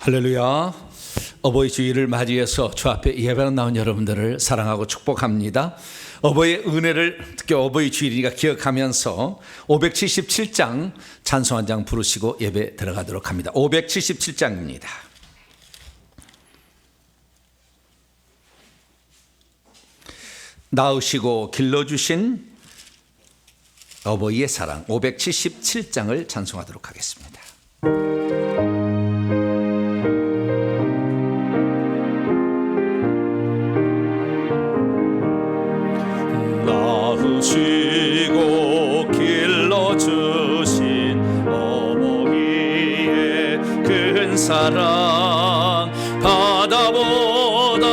할렐루야. 어버이 주일을 맞이해서 주 앞에 예배로 나온 여러분들을 사랑하고 축복합니다. 어버이의 은혜를 특히 어버이 주일이니까 기억하면서 577장 찬송 한 장 부르시고 예배 들어가도록 합니다. 577장입니다. 낳으시고 길러주신 어버이의 사랑 577장을 찬송하도록 하겠습니다. 낳으시고 길러주신 어머니의 큰 사랑 바다보다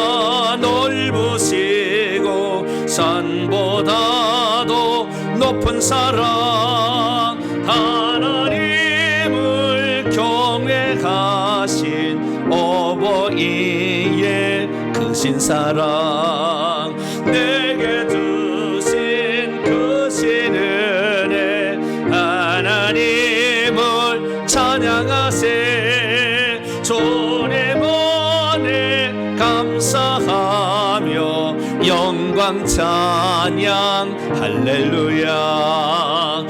넓으시고 산보다도 높은 사랑 하나님을 경외하신 어버이의 크신 사랑 내게 주신 크신 은혜 하나님을 찬양하세 주님 은혜 감사하며 영광 찬양 할렐루야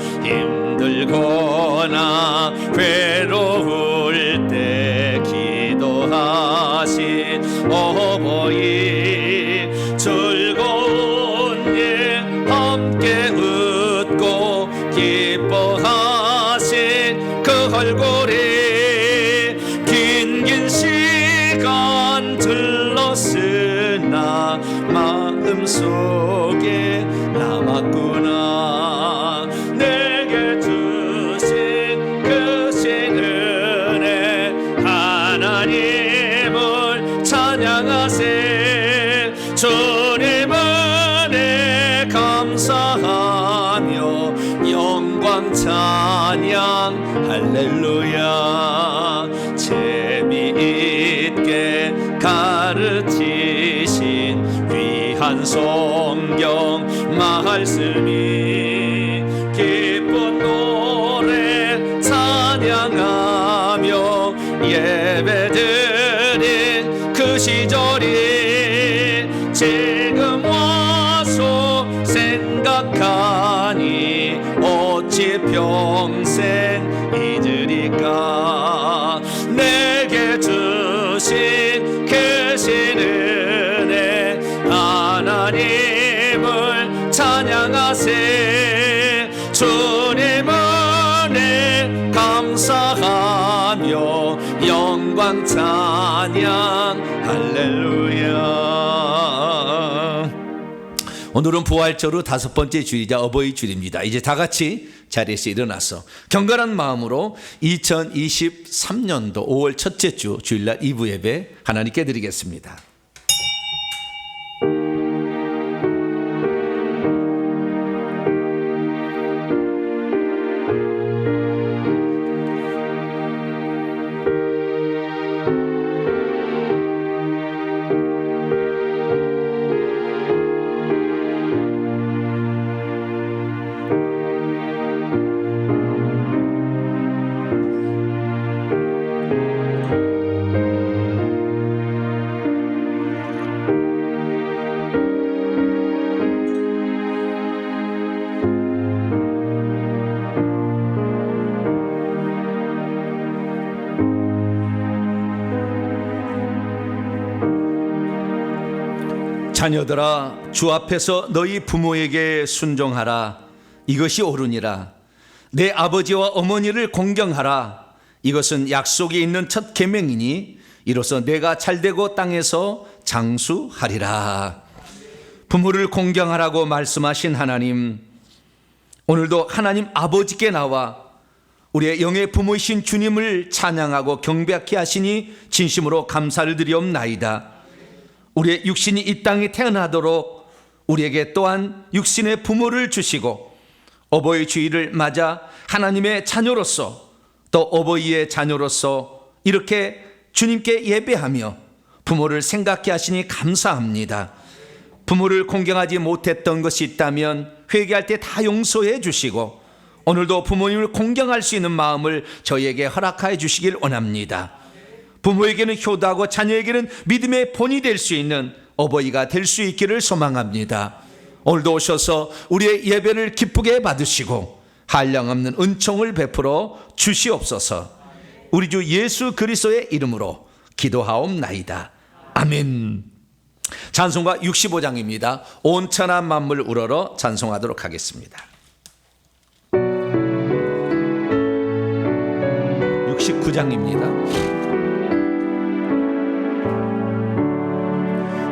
힘들거나 괴로울 때 기도하신 어버이 즐거운 일 함께 웃고 기뻐하신 그 얼굴이 긴 시간 들렀으나 마음속에 남았구나 내게 주신 크신 은혜 하나님을 찬양하세 주님 은혜 감사하며 영광 찬양 할렐루야 재미있게 가르치신 귀한 성경 말씀이 기쁜 노래 찬양하며 예배드린 그 시절이 지금 와서 생각하니 어찌 평생 잊으리까 내게 주신 크신 은혜 하나님을 찬양하세 주님 은혜 감사하며 영광 찬양 할렐루야. 오늘은 부활절 후 5번째 주일이자 어버이 주일입니다. 이제 다 같이 자리에서 일어나서 경건한 마음으로 2023년도 5월 첫째 주 주일날 2부 예배 하나님께 드리겠습니다. 자녀들아 주 앞에서 너희 부모에게 순종하라 이것이 옳으니라 내 아버지와 어머니를 공경하라 이것은 약속이 있는 첫 계명이니 이로써 내가 잘되고 땅에서 장수하리라. 부모를 공경하라고 말씀하신 하나님 오늘도 하나님 아버지께 나와 우리의 영의 부모이신 주님을 찬양하고 경배하게 하시니 진심으로 감사를 드리옵나이다. 우리의 육신이 이 땅에 태어나도록 우리에게 또한 육신의 부모를 주시고 어버이 주일을 맞아 하나님의 자녀로서 또 어버이의 자녀로서 이렇게 주님께 예배하며 부모를 생각해 하시니 감사합니다. 부모를 공경하지 못했던 것이 있다면 회개할 때 다 용서해 주시고 오늘도 부모님을 공경할 수 있는 마음을 저희에게 허락하여 주시길 원합니다. 부모에게는 효도하고 자녀에게는 믿음의 본이 될 수 있는 어버이가 될 수 있기를 소망합니다. 오늘도 오셔서 우리의 예배를 기쁘게 받으시고 한량없는 은총을 베풀어 주시옵소서. 우리 주 예수 그리스도의 이름으로 기도하옵나이다. 아멘. 찬송가 65장입니다. 온천한 만물 우러러 찬송하도록 하겠습니다. 69장입니다.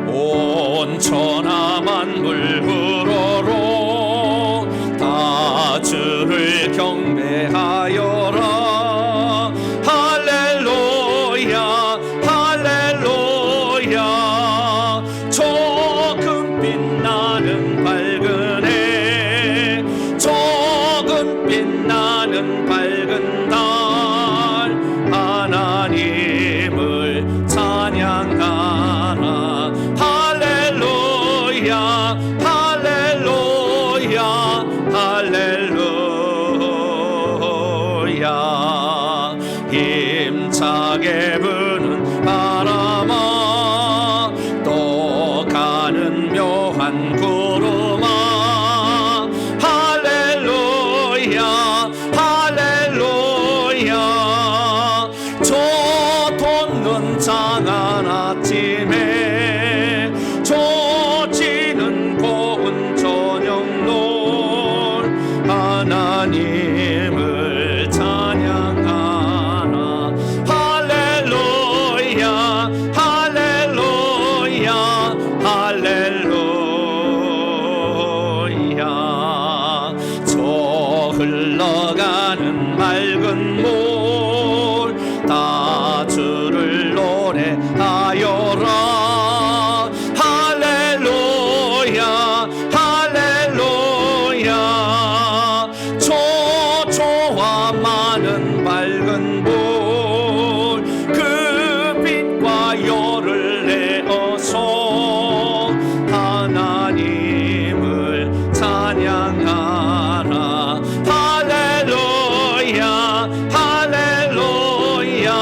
온천한 만물 우러러 다 주를 경배하여라. 할렐루야 할렐루야. 조금 빛나는 밝은 해, 조금 빛나는 밝은 달, 하나님을 찬양하라. 할렐루야 할렐루야 할렐루야. 힘차게 부는 바람아, 또 가는 묘한 구름아, 할렐루야 할렐루야. 저 돋는 장한 아침에, 저 지는 고운 저녁놀, 하나님을 찬양하라. 할렐루야 할렐루야 할렐루야. 저 흘러가는 맑은 물, 다 주를 노래하여라. 할렐루야 할렐루야. 초초와 많은 밝은 불, 그 빛과 열을 내어서 하나님을 찬양하라. 할렐루야 할렐루야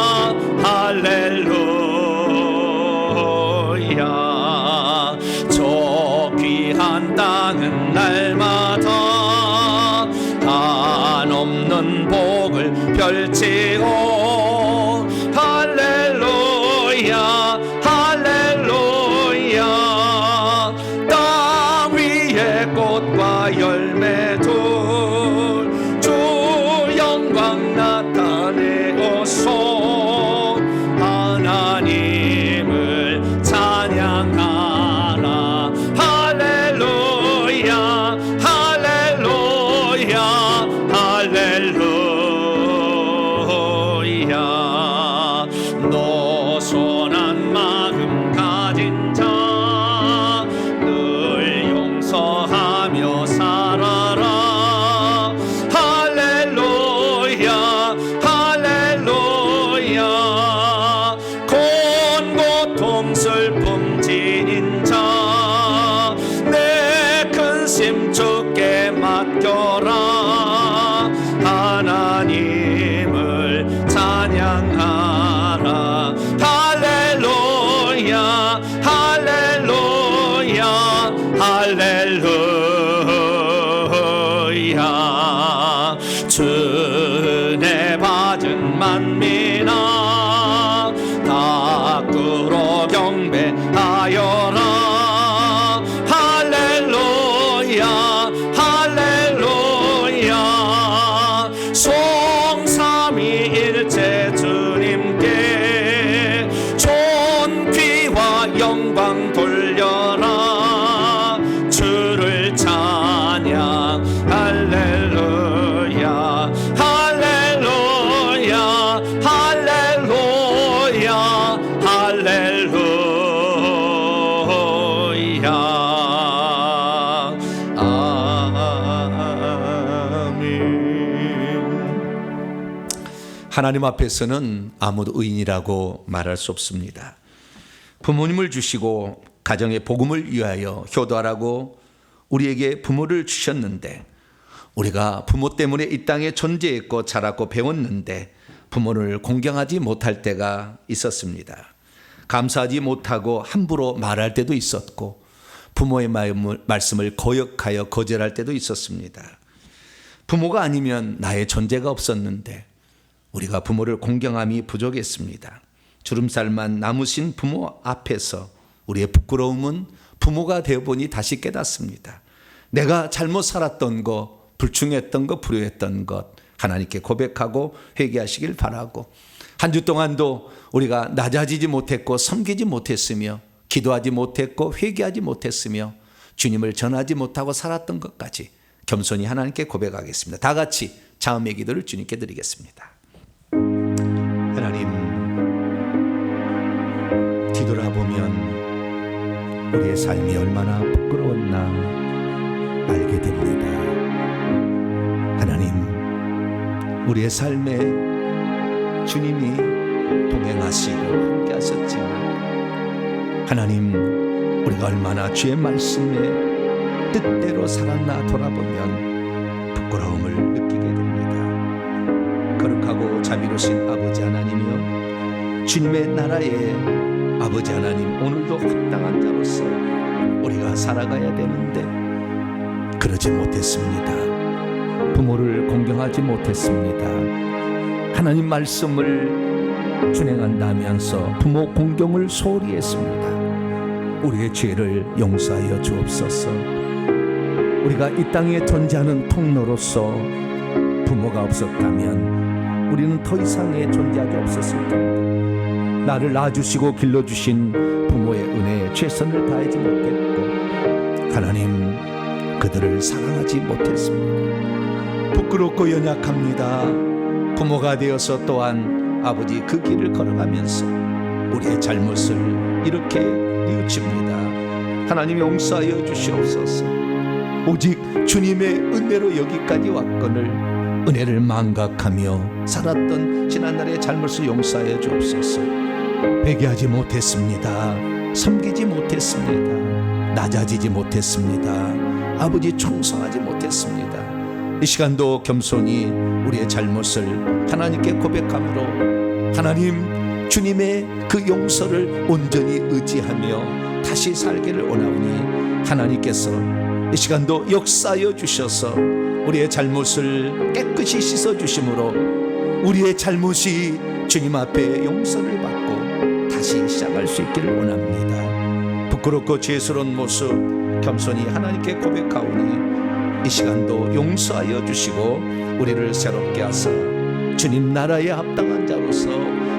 할렐루야. 저 귀한 땅은 날마다 한없는 복을 펼치고, 할렐루야 할렐루야. 땅 위에 꽃과 열매들, 주 영광 나타내어서 하나님을 찬양하라. 할렐루야 할렐루야 할렐루야. 노손한 마음 가진 자, 늘 용서하며 살아라. 할렐루야 할렐루야. 곤 고통 슬픔 지닌 자, 내 근심 주께 맡겨라. 하나님을 찬양하라. 할렐루야 할렐루야 할렐루야. 주 은혜 받은 만민아, 다 꿇어 경배하여라. 할렐루야 할렐루야. 송삼위일체 주님께 존귀와 영광 돌려라. 주를 찬양. 할렐루야 할렐루야 할렐루야 할렐루야. 아멘. 하나님 앞에서는 아무도 의인이라고 말할 수 없습니다. 부모님을 주시고 가정의 복음을 위하여 효도하라고 우리에게 부모를 주셨는데, 우리가 부모 때문에 이 땅에 존재했고 자랐고 배웠는데 부모를 공경하지 못할 때가 있었습니다. 감사하지 못하고 함부로 말할 때도 있었고 부모의 말씀을 거역하여 거절할 때도 있었습니다. 부모가 아니면 나의 존재가 없었는데 우리가 부모를 공경함이 부족했습니다. 주름살만 남으신 부모 앞에서 우리의 부끄러움은 부모가 되어보니 다시 깨닫습니다. 내가 잘못 살았던 것, 불충했던 것, 불효했던 것 하나님께 고백하고 회개하시길 바라고, 한 주 동안도 우리가 낮아지지 못했고 섬기지 못했으며 기도하지 못했고 회개하지 못했으며 주님을 전하지 못하고 살았던 것까지 겸손히 하나님께 고백하겠습니다. 다 같이 자음의 기도를 주님께 드리겠습니다. 하나님, 뒤돌아보면 우리의 삶이 얼마나 부끄러웠나 알게 됩니다. 하나님, 우리의 삶에 주님이 동행하시고 함께 하셨지만 하나님, 우리가 얼마나 주의 말씀에 뜻대로 살았나 돌아보면 부끄러움을 느끼게 됩니다. 거룩하고 자비로우신 아버지 하나님이여, 주님의 나라에 아버지 하나님, 오늘도 합당한 자로서 우리가 살아가야 되는데 그러지 못했습니다. 부모를 공경하지 못했습니다. 하나님 말씀을 준행한다면서 부모 공경을 소홀히 했습니다. 우리의 죄를 용서하여 주옵소서. 우리가 이 땅에 존재하는 통로로서 부모가 없었다면 우리는 더 이상의 존재하기 없었을 겁니다. 나를 낳아주시고 길러주신 부모의 은혜에 최선을 다하지 못했고 하나님, 그들을 사랑하지 못했습니다. 부끄럽고 연약합니다. 부모가 되어서 또한 아버지 그 길을 걸어가면서 우리의 잘못을 이렇게 뉘우칩니다. 하나님 용서하여 주시옵소서. 오직 주님의 은혜로 여기까지 왔거늘 은혜를 망각하며 살았던 지난날의 잘못을 용서하여 주옵소서. 회개하지 못했습니다. 섬기지 못했습니다. 낮아지지 못했습니다. 아버지 충성하지 못했습니다. 이 시간도 겸손히 우리의 잘못을 하나님께 고백함으로 하나님, 주님의 그 용서를 온전히 의지하며 다시 살기를 원하오니 하나님께서 이 시간도 역사하여 주셔서 우리의 잘못을 깨끗이 씻어주심으로 우리의 잘못이 주님 앞에 용서를 받고 다시 시작할 수 있기를 원합니다. 부끄럽고 죄스러운 모습 겸손히 하나님께 고백하오니 이 시간도 용서하여 주시고 우리를 새롭게 하사 주님 나라에 합당한 자로서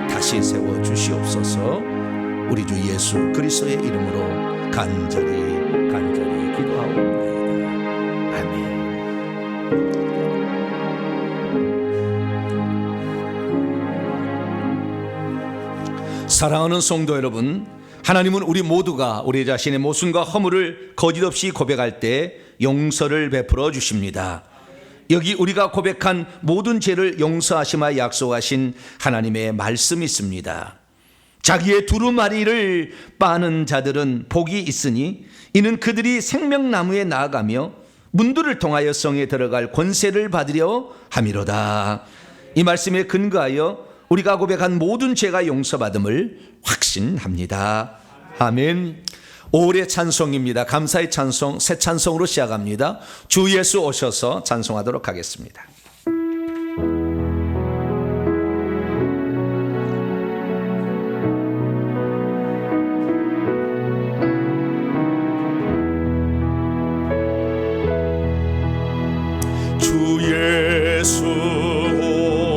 다시 세워 주시옵소서. 우리 주 예수 그리스도의 이름으로 간절히 기도하옵나이다. 아멘. 사랑하는 성도 여러분, 하나님은 우리 모두가 우리 자신의 모순과 허물을 거짓없이 고백할 때 용서를 베풀어 주십니다. 여기 우리가 고백한 모든 죄를 용서하시마 약속하신 하나님의 말씀이 있습니다. 자기의 두루마리를 빠는 자들은 복이 있으니 이는 그들이 생명나무에 나아가며 문들을 통하여 성에 들어갈 권세를 받으려 함이로다. 이 말씀에 근거하여 우리가 고백한 모든 죄가 용서받음을 확신합니다. 아멘. 올해 찬송입니다. 감사의 찬송, 새 찬송으로 시작합니다. 주 예수 오셔서 찬송하도록 하겠습니다. 주 예수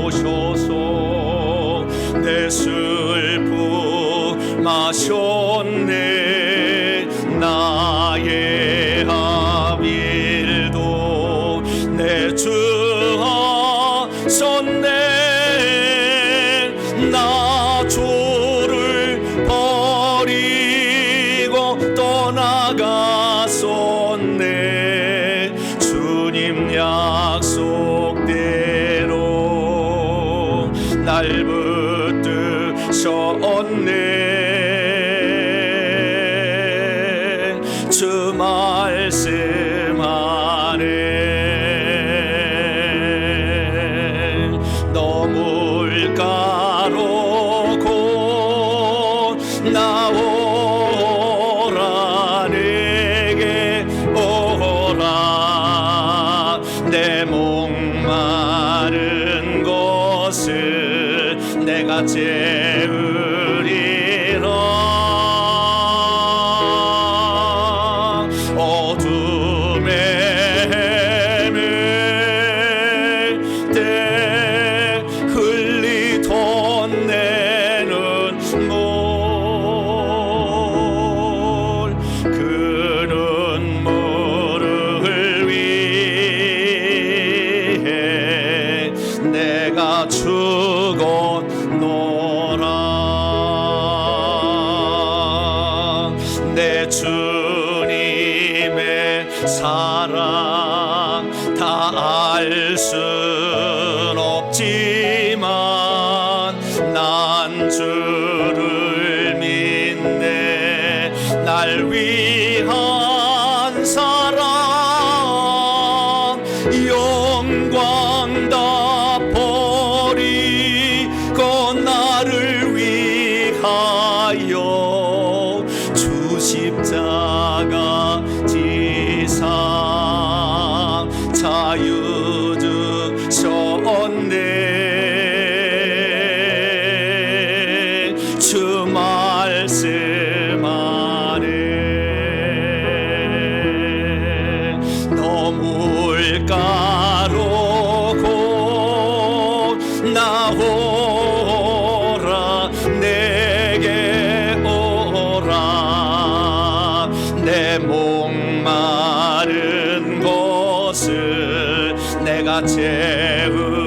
오셔서 내 슬픔 마셨네. 나의 아밀도 내 주 하셨네. 나 주를 버리고 떠나갔었네. 주님 약속대로 날 붙드셨네. 주 말씀 안에 넘을까 주님의 사랑 다 알 순 없지만 난 주를 믿네. 날 위한 사랑 영광 다 버리고 나를 위하여 주 십자가 지상 자유 주셨네. 주 말씀 안에 너 물가로 곧 나오라. 내게 오라. 내 목마른 곳을 내가 채우리라.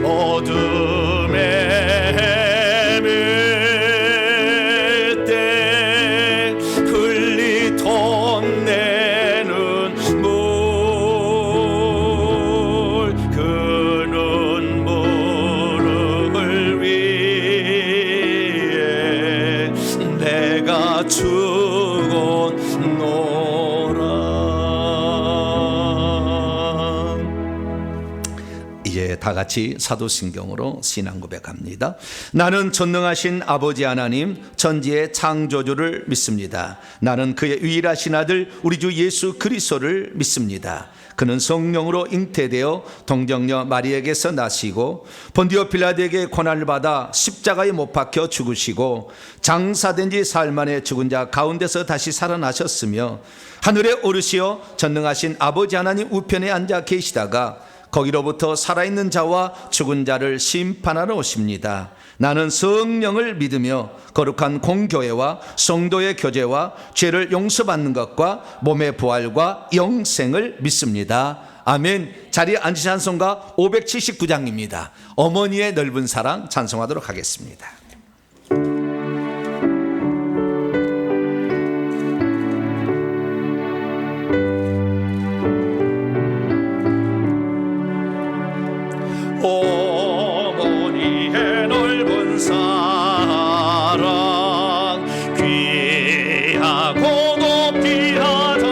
어둠에 헤맬 때 흘리던 내 눈물 그 눈물을 위해 내가 죽었노라. 이제 다 같이 사도신경으로 신앙 고백합니다. 나는 전능하신 아버지 하나님 천지의 창조주를 믿습니다. 나는 그의 유일하신 아들 우리 주 예수 그리스도를 믿습니다. 그는 성령으로 잉태되어 동정녀 마리에게서 나시고 본디오 빌라도에게 고난을 받아 십자가에 못 박혀 죽으시고 장사된 지 사흘 만에 죽은 자 가운데서 다시 살아나셨으며 하늘에 오르시어 전능하신 아버지 하나님 우편에 앉아 계시다가 거기로부터 살아있는 자와 죽은 자를 심판하러 오십니다. 나는 성령을 믿으며 거룩한 공교회와 성도의 교제와 죄를 용서받는 것과 몸의 부활과 영생을 믿습니다. 아멘. 자리에 앉으신 찬송가 579장입니다. 어머니의 넓은 사랑 찬송하도록 하겠습니다. 어머니의 넓은 사랑 귀하고 높이하다.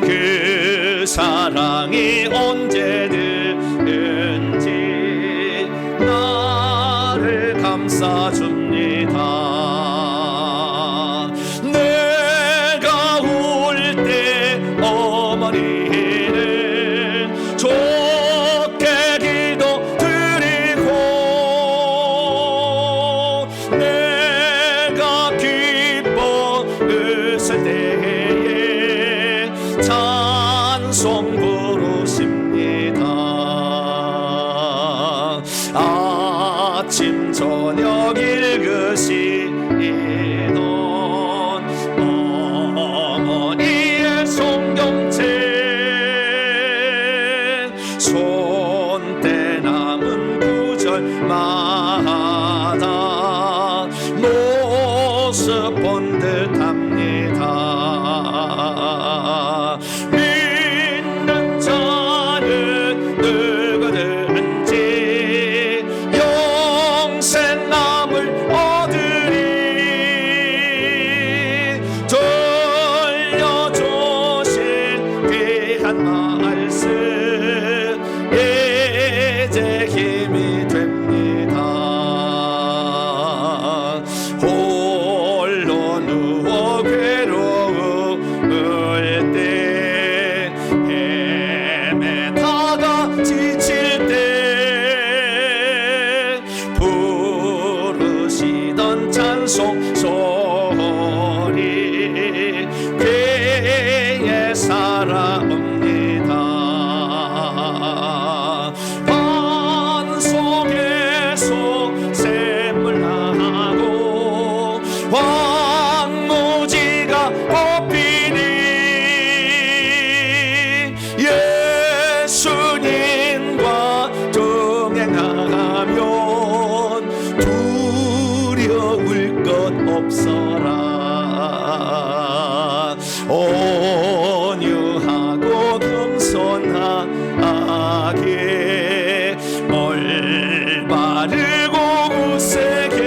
그 사랑이 언제든지 나를 감싸줍니다. 내가 울 때 어머니는 좋게 기도드리고 내가 기뻐 웃을 때에 찬송 부르십니다. 아침 저녁 읽으시던 어머니의 성경책 손때 남은 구절마다 모습 본 듯합니다. 믿는 자는 누구든지 영생 남을 얻으리. 들려주신 귀한 말씀 이제 힘이 됩니다. 주옵소서. 온유하고 겸손하게 올바르고 굳세게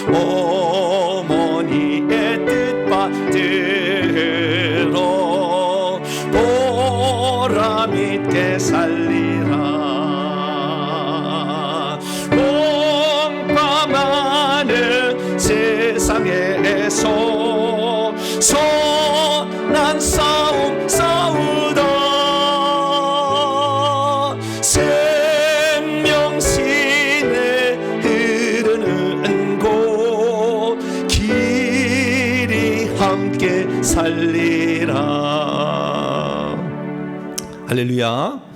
어머니의 뜻받들어 보람있게 살리라. 공감하는 세상에서 선한 싸움 싸우다 생명신에 흐르는 곳 길이 함께 살리라. 할렐루야.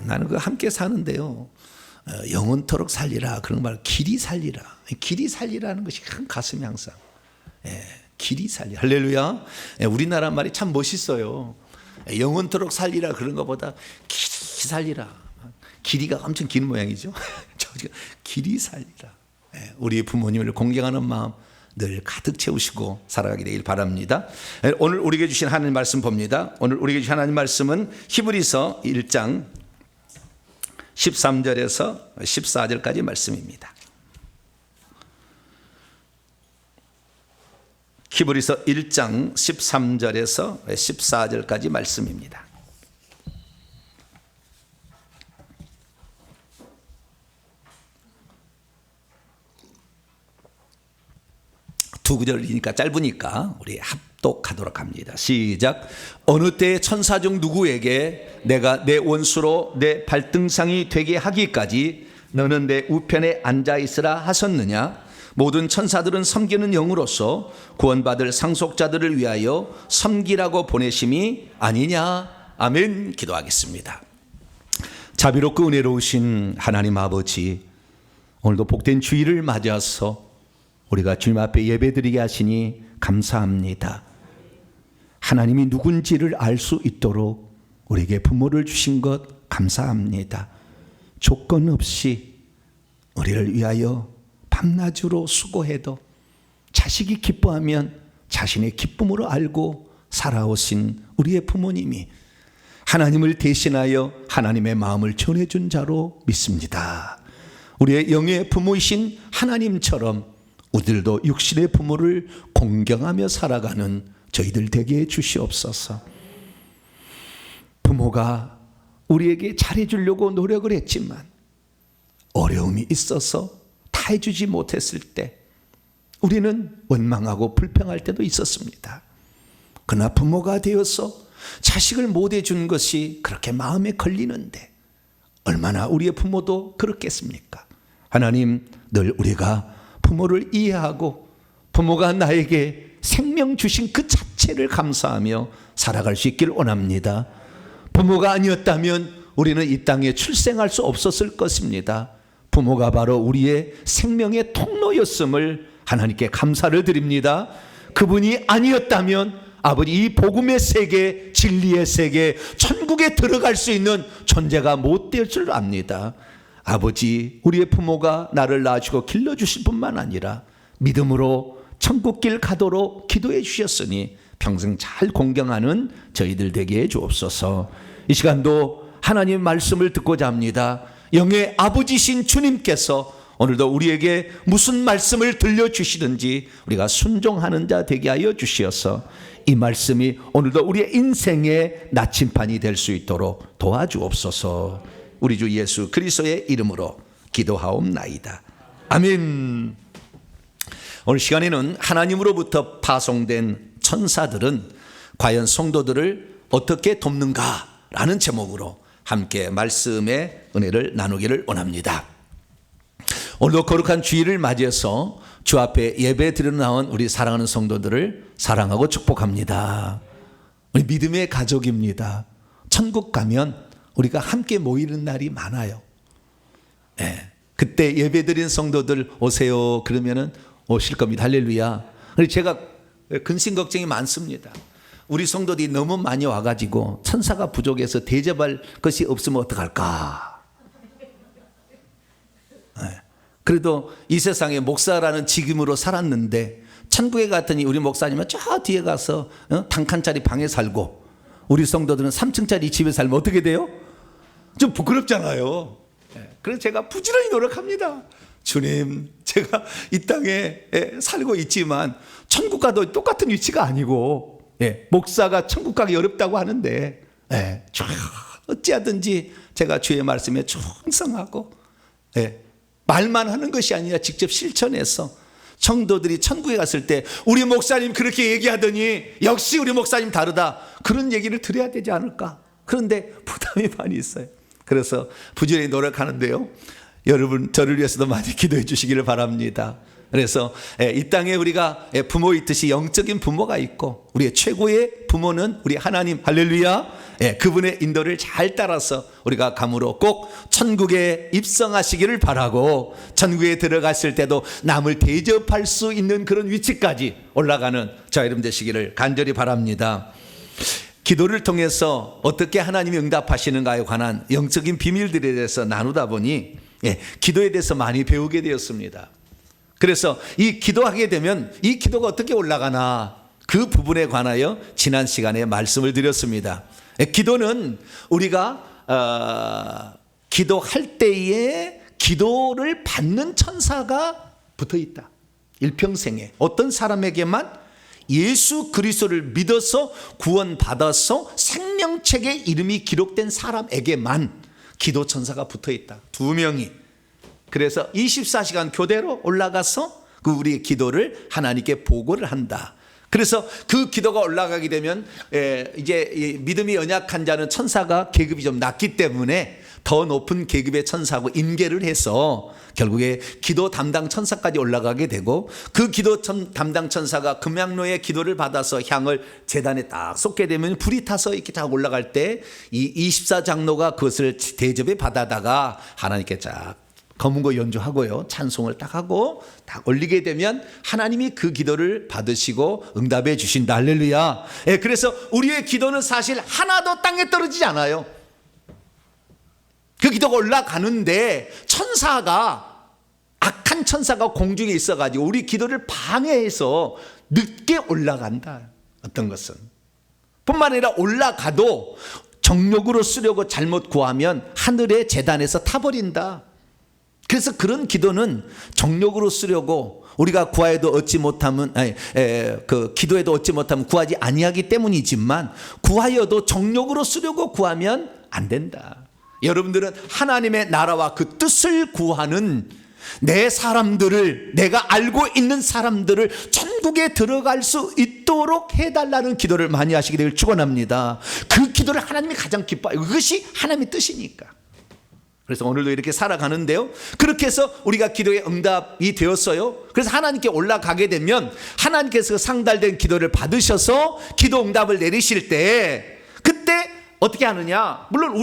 나는 그 함께 사는데요, 영원토록 살리라 그런 말, 길이 살리라. 길이 살리라는 것이 큰 가슴이 항상, 길이 살리. 할렐루야. 우리나라 말이 참 멋있어요. 영원토록 살리라 그런 것보다 길이 살리라. 길이가 엄청 긴 모양이죠. 길이 살리라. 우리 부모님을 공경하는 마음 늘 가득 채우시고 살아가게 되길 바랍니다. 오늘 우리에게 주신 하나님 말씀 봅니다. 오늘 우리에게 주신 하나님 말씀은 히브리서 1장 13절에서 14절까지 말씀입니다. 히브리서 1장 13절에서 14절까지 말씀입니다. 두 구절이니까 짧으니까 우리 합독하도록 합니다. 시작. 어느 때 천사 중 누구에게 내가 내 원수로 내 발등상이 되게 하기까지 너는 내 우편에 앉아 있으라 하셨느냐? 모든 천사들은 섬기는 영으로서 구원받을 상속자들을 위하여 섬기라고 보내심이 아니냐? 아멘. 기도하겠습니다. 자비롭고 은혜로우신 하나님 아버지, 오늘도 복된 주일을 맞아서 우리가 주님 앞에 예배드리게 하시니 감사합니다. 하나님이 누군지를 알 수 있도록 우리에게 부모를 주신 것 감사합니다. 조건 없이 우리를 위하여 밤낮으로 수고해도 자식이 기뻐하면 자신의 기쁨으로 알고 살아오신 우리의 부모님이 하나님을 대신하여 하나님의 마음을 전해준 자로 믿습니다. 우리의 영의 부모이신 하나님처럼 우리들도 육신의 부모를 공경하며 살아가는 저희들 되게 해주시옵소서. 부모가 우리에게 잘해주려고 노력을 했지만 어려움이 있어서 다 해주지 못했을 때 우리는 원망하고 불평할 때도 있었습니다. 그러나 부모가 되어서 자식을 못 해준 것이 그렇게 마음에 걸리는데 얼마나 우리의 부모도 그렇겠습니까? 하나님, 늘 우리가 부모를 이해하고 부모가 나에게 생명 주신 그 자체를 감사하며 살아갈 수 있기를 원합니다. 부모가 아니었다면 우리는 이 땅에 출생할 수 없었을 것입니다. 부모가 바로 우리의 생명의 통로였음을 하나님께 감사를 드립니다. 그분이 아니었다면 아버지, 이 복음의 세계, 진리의 세계, 천국에 들어갈 수 있는 존재가 못 될 줄 압니다. 아버지, 우리의 부모가 나를 낳아주고 길러주실 뿐만 아니라 믿음으로 천국길 가도록 기도해 주셨으니 평생 잘 공경하는 저희들 되게 해 주옵소서. 이 시간도 하나님의 말씀을 듣고자 합니다. 영의 아버지신 주님께서 오늘도 우리에게 무슨 말씀을 들려주시든지 우리가 순종하는 자 되게 하여 주시어서 이 말씀이 오늘도 우리의 인생의 나침판이 될 수 있도록 도와주옵소서. 우리 주 예수 그리스도의 이름으로 기도하옵나이다. 아멘. 오늘 시간에는 하나님으로부터 파송된 천사들은 과연 성도들을 어떻게 돕는가라는 제목으로 함께 말씀의 은혜를 나누기를 원합니다. 오늘도 거룩한 주일을 맞이해서 주 앞에 예배 드리러 나온 우리 사랑하는 성도들을 사랑하고 축복합니다. 우리 믿음의 가족입니다. 천국 가면 우리가 함께 모이는 날이 많아요. 그때 예배 드린 성도들 오세요 그러면은 오실 겁니다. 할렐루야. 그래서 제가 근심 걱정이 많습니다. 우리 성도들이 너무 많이 와가지고 천사가 부족해서 대접할 것이 없으면 어떡할까. 그래도 이 세상에 목사라는 직임으로 살았는데 천국에 갔더니 우리 목사님은 저 뒤에 가서 단칸짜리 방에 살고 우리 성도들은 3층짜리 집에 살면 어떻게 돼요? 좀 부끄럽잖아요. 그래서 제가 부지런히 노력합니다. 주님, 제가 이 땅에 살고 있지만 천국과도 똑같은 위치가 아니고 목사가 천국 가기 어렵다고 하는데 어찌하든지 제가 주의 말씀에 충성하고 말만 하는 것이 아니라 직접 실천해서 성도들이 천국에 갔을 때 우리 목사님 그렇게 얘기하더니 역시 우리 목사님 다르다, 그런 얘기를 들어야 되지 않을까. 그런데 부담이 많이 있어요. 그래서 부지런히 노력하는데요, 여러분 저를 위해서도 많이 기도해 주시기를 바랍니다. 그래서 이 땅에 우리가 부모 있듯이 영적인 부모가 있고 우리의 최고의 부모는 우리 하나님, 할렐루야, 그분의 인도를 잘 따라서 우리가 감으로 꼭 천국에 입성하시기를 바라고 천국에 들어갔을 때도 남을 대접할 수 있는 그런 위치까지 올라가는 저 여러분 되시기를 간절히 바랍니다. 기도를 통해서 어떻게 하나님이 응답하시는가에 관한 영적인 비밀들에 대해서 나누다 보니 기도에 대해서 많이 배우게 되었습니다. 그래서 이 기도하게 되면 이 기도가 어떻게 올라가나 그 부분에 관하여 지난 시간에 말씀을 드렸습니다. 기도는 우리가 기도할 때에 기도를 받는 천사가 붙어 있다. 일평생에 어떤 사람에게만 예수 그리스도를 믿어서 구원받아서 생명책에 이름이 기록된 사람에게만 기도 천사가 붙어 있다. 2명이. 그래서 24시간 교대로 올라가서 그 우리의 기도를 하나님께 보고를 한다. 그래서 그 기도가 올라가게 되면 이제 믿음이 연약한 자는 천사가 계급이 좀 낮기 때문에 더 높은 계급의 천사하고 인계를 해서 결국에 기도 담당 천사까지 올라가게 되고, 그 기도 담당 천사가 금양로의 기도를 받아서 향을 제단에 딱 쏟게 되면 불이 타서 이렇게 딱 올라갈 때 이 24장로가 그것을 대접에 받아다가 하나님께 쫙 검은 거 연주하고요, 찬송을 딱 하고 딱 올리게 되면 하나님이 그 기도를 받으시고 응답해 주신다. 할렐루야. 그래서 우리의 기도는 사실 하나도 땅에 떨어지지 않아요. 그 기도가 올라가는데 악한 천사가 공중에 있어가지고 우리 기도를 방해해서 늦게 올라간다. 어떤 것은 뿐만 아니라 올라가도 정욕으로 쓰려고 잘못 구하면 하늘의 제단에서 타버린다. 그래서 그런 기도는 정욕으로 쓰려고 우리가 구하여도 얻지 못하면 그 기도에도 얻지 못하면 구하지 아니하기 때문이지만 구하여도 정욕으로 쓰려고 구하면 안 된다. 여러분들은 하나님의 나라와 그 뜻을 구하는 내 사람들을, 내가 알고 있는 사람들을 천국에 들어갈 수 있도록 해달라는 기도를 많이 하시게 되길 축원합니다. 그 기도를 하나님이 가장 기뻐해요. 그것이 하나님의 뜻이니까. 그래서 오늘도 이렇게 살아가는데요, 그렇게 해서 우리가 기도에 응답이 되었어요. 그래서 하나님께 올라가게 되면 하나님께서 상달된 기도를 받으셔서 기도 응답을 내리실 때 그때 어떻게 하느냐, 물론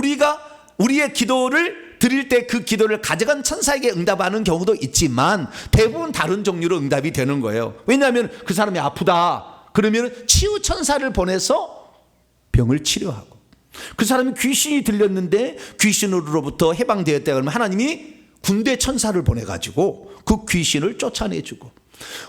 우리의 기도를 드릴 때 그 기도를 가져간 천사에게 응답하는 경우도 있지만 대부분 다른 종류로 응답이 되는 거예요. 왜냐하면 그 사람이 아프다 그러면 치유 천사를 보내서 병을 치료하고, 그 사람이 귀신이 들렸는데 귀신으로부터 해방되었다 그러면 하나님이 군대 천사를 보내가지고 그 귀신을 쫓아내주고,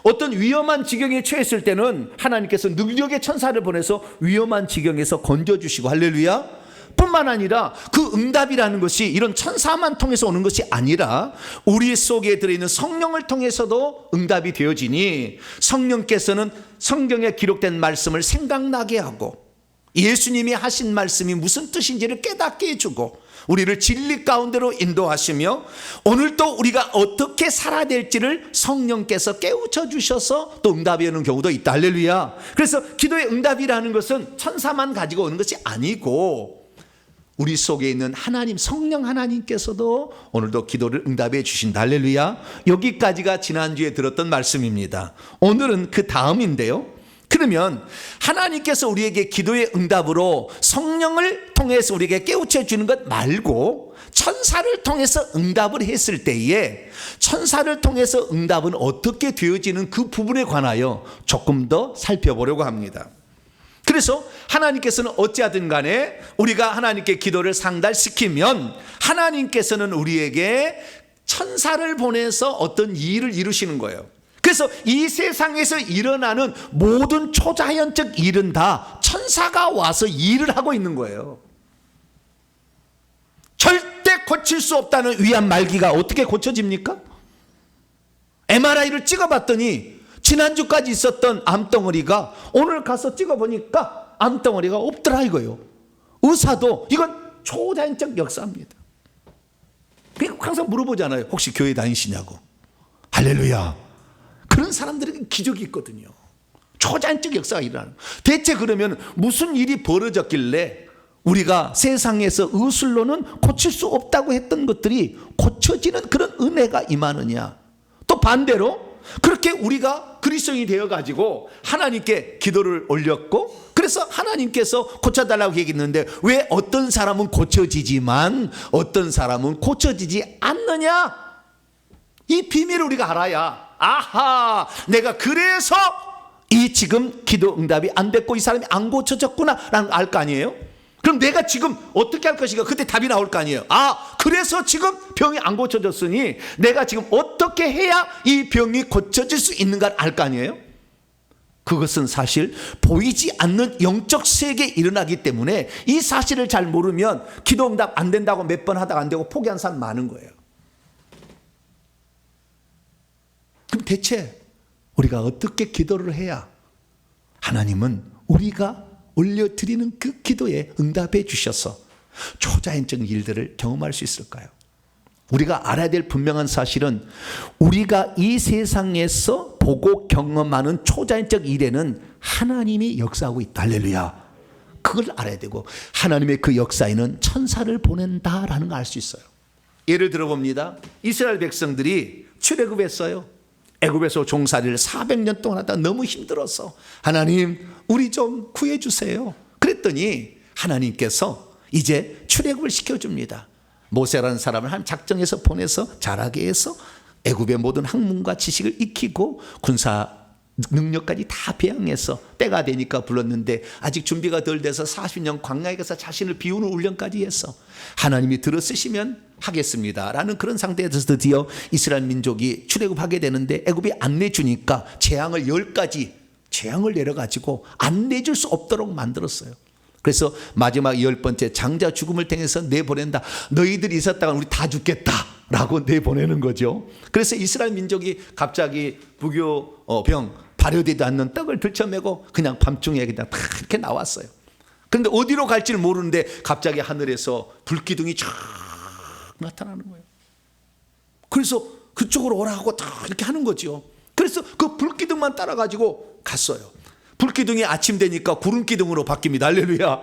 어떤 위험한 지경에 처했을 때는 하나님께서 능력의 천사를 보내서 위험한 지경에서 건져주시고, 할렐루야. 뿐만 아니라 그 응답이라는 것이 이런 천사만 통해서 오는 것이 아니라 우리 속에 들어있는 성령을 통해서도 응답이 되어지니, 성령께서는 성경에 기록된 말씀을 생각나게 하고 예수님이 하신 말씀이 무슨 뜻인지를 깨닫게 해주고 우리를 진리 가운데로 인도하시며 오늘도 우리가 어떻게 살아야 될지를 성령께서 깨우쳐 주셔서 또 응답이 오는 경우도 있다. 할렐루야. 그래서 기도의 응답이라는 것은 천사만 가지고 오는 것이 아니고 우리 속에 있는 하나님, 성령 하나님께서도 오늘도 기도를 응답해 주신다. 할렐루야. 여기까지가 지난주에 들었던 말씀입니다. 오늘은 그 다음인데요, 그러면 하나님께서 우리에게 기도의 응답으로 성령을 통해서 우리에게 깨우쳐 주는 것 말고 천사를 통해서 응답을 했을 때에 천사를 통해서 응답은 어떻게 되어지는 그 부분에 관하여 조금 더 살펴보려고 합니다. 그래서 하나님께서는 어찌하든 간에 우리가 하나님께 기도를 상달시키면 하나님께서는 우리에게 천사를 보내서 어떤 일을 이루시는 거예요. 그래서 이 세상에서 일어나는 모든 초자연적 일은 다 천사가 와서 일을 하고 있는 거예요. 절대 고칠 수 없다는 위암 말기가 어떻게 고쳐집니까? MRI를 찍어봤더니 지난주까지 있었던 암덩어리가 오늘 가서 찍어보니까 암덩어리가 없더라 이거예요. 의사도 이건 초자연적 역사입니다. 그러니까 항상 물어보잖아요. 혹시 교회 다니시냐고. 할렐루야. 그런 사람들에게 기적이 있거든요. 초자연적 역사가 일어나는. 대체 그러면 무슨 일이 벌어졌길래 우리가 세상에서 의술로는 고칠 수 없다고 했던 것들이 고쳐지는 그런 은혜가 임하느냐. 또 반대로 그렇게 우리가 그리스도인이 되어가지고 하나님께 기도를 올렸고 그래서 하나님께서 고쳐달라고 얘기했는데 왜 어떤 사람은 고쳐지지만 어떤 사람은 고쳐지지 않느냐. 이 비밀을 우리가 알아야 아하 내가 그래서 이 지금 기도 응답이 안 됐고 이 사람이 안 고쳐졌구나 라는 걸 알 거 아니에요. 그럼 내가 지금 어떻게 할 것인가 그때 답이 나올 거 아니에요. 아 그래서 지금 병이 안 고쳐졌으니 내가 지금 어떻게 해야 이 병이 고쳐질 수 있는가 알 거 아니에요. 그것은 사실 보이지 않는 영적 세계에 일어나기 때문에 이 사실을 잘 모르면 기도 응답 안 된다고 몇 번 하다가 안 되고 포기한 사람 많은 거예요. 그럼 대체 우리가 어떻게 기도를 해야 하나님은 우리가 올려드리는 그 기도에 응답해 주셔서 초자연적 일들을 경험할 수 있을까요? 우리가 알아야 될 분명한 사실은 우리가 이 세상에서 보고 경험하는 초자연적 일에는 하나님이 역사하고 있다. 할렐루야. 그걸 알아야 되고 하나님의 그 역사에는 천사를 보낸다라는 걸 알 수 있어요. 예를 들어봅니다. 이스라엘 백성들이 출애굽했어요. 애굽에서 종살이를 400년 동안 하다 너무 힘들어서 하나님 우리 좀 구해주세요. 그랬더니 하나님께서 이제 출애굽을 시켜줍니다. 모세라는 사람을 한 작정해서 보내서 자라게 해서 애굽의 모든 학문과 지식을 익히고 군사 능력까지 다 배양해서 때가 되니까 불렀는데 아직 준비가 덜 돼서 40년 광야에 가서 자신을 비우는 훈련까지 해서 하나님이 들어쓰시면 하겠습니다 라는 그런 상태에서 드디어 이스라엘 민족이 출애굽하게 되는데 애굽이 안 내주니까 재앙을 10가지 재앙을 내려가지고 안 내줄 수 없도록 만들었어요. 그래서 마지막 10번째 장자 죽음을 통해서 내보낸다. 너희들이 있었다가 우리 다 죽겠다 라고 내보내는 거죠. 그래서 이스라엘 민족이 갑자기 부교병 발효되지 않는 떡을 들쳐매고 그냥 밤중에 그냥 다 이렇게 나왔어요. 그런데 어디로 갈지를 모르는데 갑자기 하늘에서 불기둥이 쫙 나타나는 거예요. 그래서 그쪽으로 오라고 다 이렇게 하는 거죠. 그래서 그 불기둥만 따라가지고 갔어요. 불기둥이 아침 되니까 구름기둥으로 바뀝니다. 할렐루야.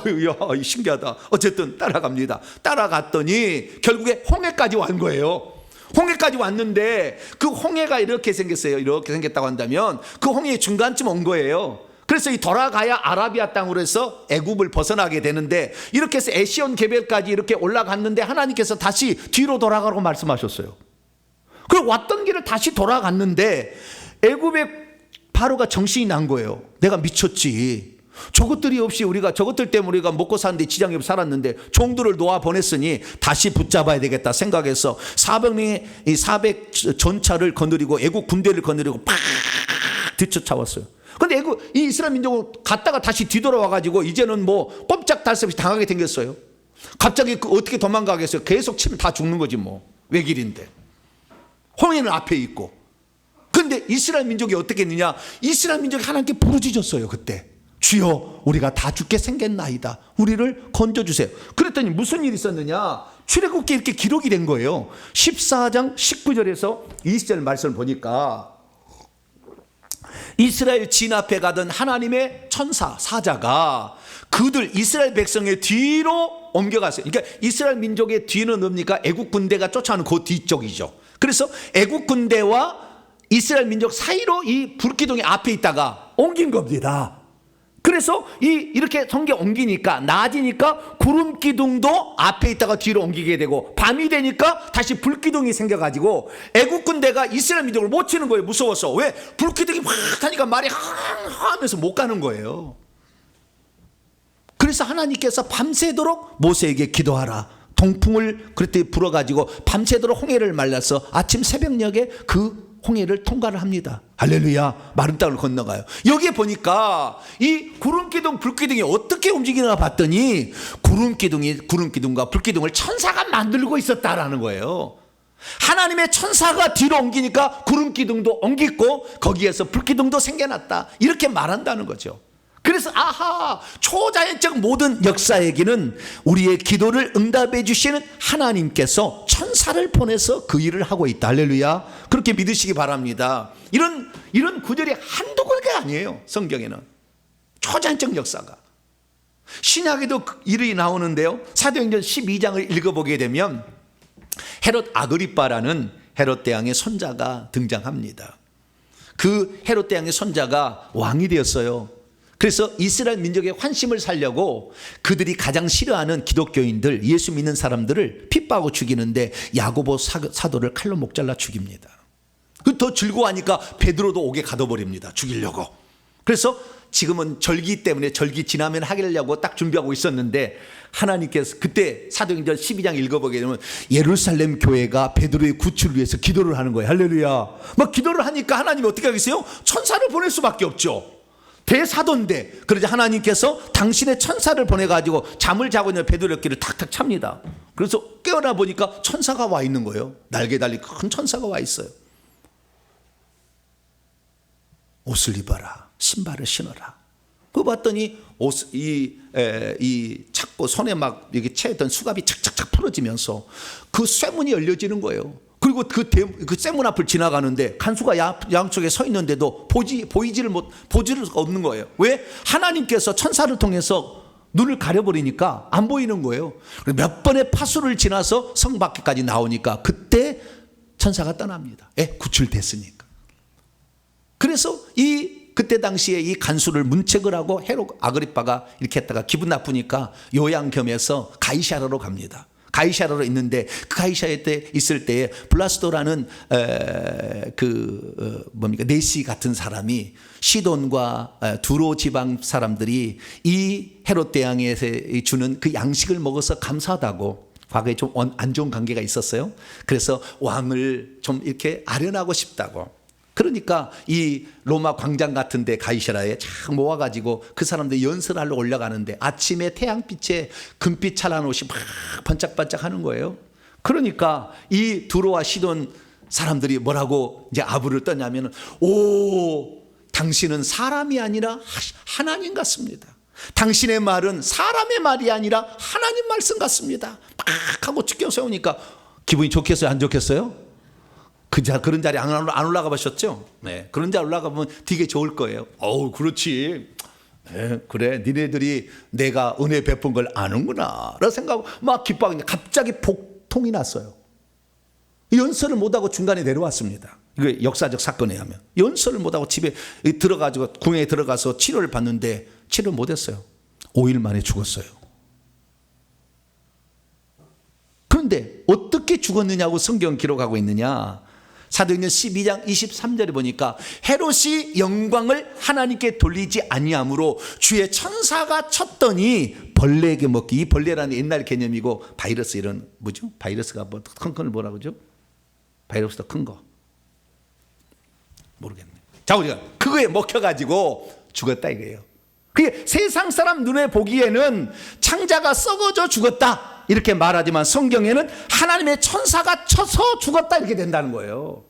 아유야 신기하다. 어쨌든 따라갑니다. 따라갔더니 결국에 홍해까지 온 거예요. 홍해까지 왔는데 그 홍해가 이렇게 생겼어요. 이렇게 생겼다고 한다면 그 홍해의 중간쯤 온 거예요. 그래서 이 돌아가야 아라비아 땅으로 해서 애굽을 벗어나게 되는데 이렇게 해서 에시온 개별까지 이렇게 올라갔는데 하나님께서 다시 뒤로 돌아가라고 말씀하셨어요. 그리고 왔던 길을 다시 돌아갔는데 애굽의 바로가 정신이 난 거예요. 내가 미쳤지. 저것들이 없이 우리가 저것들 때문에 우리가 먹고 사는데 지장이 없이 살았는데 종들을 놓아 보냈으니 다시 붙잡아야 되겠다 생각해서 400명의 이 400 전차를 거느리고 애국 군대를 거느리고 팍 뒤쫓아왔어요. 근데 이 이스라엘 민족은 갔다가 다시 뒤돌아와 가지고 이제는 뭐 꼼짝달 새 없이 당하게 생겼어요. 갑자기 어떻게 도망가겠어요? 계속 치면 다 죽는 거지 뭐. 외길인데. 홍해는 앞에 있고. 근데 이스라엘 민족이 어떻게 했느냐? 이스라엘 민족이 하나님께 부르짖었어요. 그때. 주여 우리가 다 죽게 생겼나이다. 우리를 건져주세요. 그랬더니 무슨 일이 있었느냐? 출애굽기 이렇게 기록이 된 거예요. 14장 19절에서 20절 말씀을 보니까 이스라엘 진 앞에 가던 하나님의 천사 사자가 그들 이스라엘 백성의 뒤로 옮겨갔어요. 그러니까 이스라엘 민족의 뒤는 뭡니까? 애국 군대가 쫓아오는 그 뒤쪽이죠. 그래서 애국 군대와 이스라엘 민족 사이로 이 불기둥이 앞에 있다가 옮긴 겁니다. 그래서 이렇게 성경 옮기니까 낮이니까 구름 기둥도 앞에 있다가 뒤로 옮기게 되고 밤이 되니까 다시 불기둥이 생겨가지고 애국 군대가 이스라엘 민족을 못 치는 거예요. 무서워서. 왜? 불기둥이 확 하니까 말이 하면서 못 가는 거예요. 그래서 하나님께서 밤새도록 모세에게 기도하라. 동풍을 그때 불어가지고 밤새도록 홍해를 말라서 아침 새벽녘에 그 홍해를 통과를 합니다. 할렐루야. 마른 땅을 건너가요. 여기에 보니까 이 구름기둥 불기둥이 어떻게 움직이나 봤더니 구름기둥과 불기둥을 천사가 만들고 있었다라는 거예요. 하나님의 천사가 뒤로 옮기니까 구름기둥도 옮기고 거기에서 불기둥도 생겨났다, 이렇게 말한다는 거죠. 그래서 아하, 초자연적 모든 역사에게는 우리의 기도를 응답해 주시는 하나님께서 천사를 보내서 그 일을 하고 있다. 할렐루야. 그렇게 믿으시기 바랍니다. 이런 구절이 한두 구절이 아니에요. 성경에는 초자연적 역사가. 신약에도 그 일이 나오는데요. 사도행전 12장을 읽어보게 되면 헤롯 아그리빠라는 헤롯 대왕의 손자가 등장합니다. 그 헤롯 대왕의 손자가 왕이 되었어요. 그래서 이스라엘 민족의 환심을 살려고 그들이 가장 싫어하는 기독교인들, 예수 믿는 사람들을 핍박하고 죽이는데 야고보 사도를 칼로 목 잘라 죽입니다. 더 즐거워하니까 베드로도 옥에 가둬버립니다. 죽이려고. 그래서 지금은 절기 때문에 절기 지나면 하려고 딱 준비하고 있었는데 하나님께서 그때 사도행전 12장 읽어보게 되면 예루살렘 교회가 베드로의 구출을 위해서 기도를 하는 거예요. 할렐루야. 막 기도를 하니까 하나님이 어떻게 하겠어요? 천사를 보낼 수밖에 없죠. 대사도인데. 그러자 하나님께서 당신의 천사를 보내가지고 잠을 자고 있는 베드로의 귀를 탁탁 찹니다. 그래서 깨어나 보니까 천사가 와 있는 거예요. 날개 달린 큰 천사가 와 있어요. 옷을 입어라, 신발을 신어라. 그거 봤더니 이 찾고 손에 막 이렇게 채했던 수갑이 착착착 풀어지면서 그 쇠문이 열려지는 거예요. 그리고 그 쇠문 앞을 지나가는데 간수가 양쪽에 서 있는데도 보이지를 없는 거예요. 왜? 하나님께서 천사를 통해서 눈을 가려버리니까 안 보이는 거예요. 몇 번의 파수를 지나서 성 밖에까지 나오니까 그때 천사가 떠납니다. 구출됐으니까. 그래서 그때 당시에 이 간수를 문책을 하고 헤롯 아그리빠가 이렇게 했다가 기분 나쁘니까 요양겸해서 가이사라로 갑니다. 가이사라로 있는데 그 가이사에 있을 때에 블라스도라는 네시 같은 사람이 시돈과 두로 지방 사람들이 이 헤롯 대왕에 주는 그 양식을 먹어서 감사하다고 과거에 좀 안 좋은 관계가 있었어요. 그래서 왕을 좀 이렇게 아련하고 싶다고. 그러니까 이 로마 광장 같은 데 가이사라에 쫙 모아가지고 그 사람들 연설하러 올라가는데 아침에 태양빛에 금빛 찬란 옷이 막 반짝반짝 하는 거예요. 그러니까 이 두로와 시돈 사람들이 뭐라고 이제 아부를 떠냐면, 오, 당신은 사람이 아니라 하나님 같습니다. 당신의 말은 사람의 말이 아니라 하나님 말씀 같습니다. 막 하고 축겨 세우니까 기분이 좋겠어요? 안 좋겠어요? 그런 자리에 안 올라가 보셨죠? 네, 그런 자리 올라가 보면 되게 좋을 거예요. 어우, 그렇지. 네, 그래, 니네들이 내가 은혜 베푼 걸 아는구나 라고 생각하고 막 기뻐하는데 갑자기 폭통이 났어요. 연설을 못하고 중간에 내려왔습니다. 이거 역사적 사건에 의하면 연설을 못하고 집에 들어가지고 궁에 들어가서 치료를 받는데 치료 못했어요. 5일 만에 죽었어요. 그런데 어떻게 죽었느냐고 성경 기록하고 있느냐. 사도행전 12장 23절에 보니까 헤롯이 영광을 하나님께 돌리지 아니하므로 주의 천사가 쳤더니 벌레에게 먹기. 이 벌레라는 옛날 개념이고 바이러스 이런 뭐죠? 바이러스가 뭐 큰 걸 뭐라 그러죠? 바이러스 더 큰 거 모르겠네. 자, 우리가 그거에 먹혀가지고 죽었다 이거예요. 그게 세상 사람 눈에 보기에는 창자가 썩어져 죽었다 이렇게 말하지만 성경에는 하나님의 천사가 쳐서 죽었다 이렇게 된다는 거예요.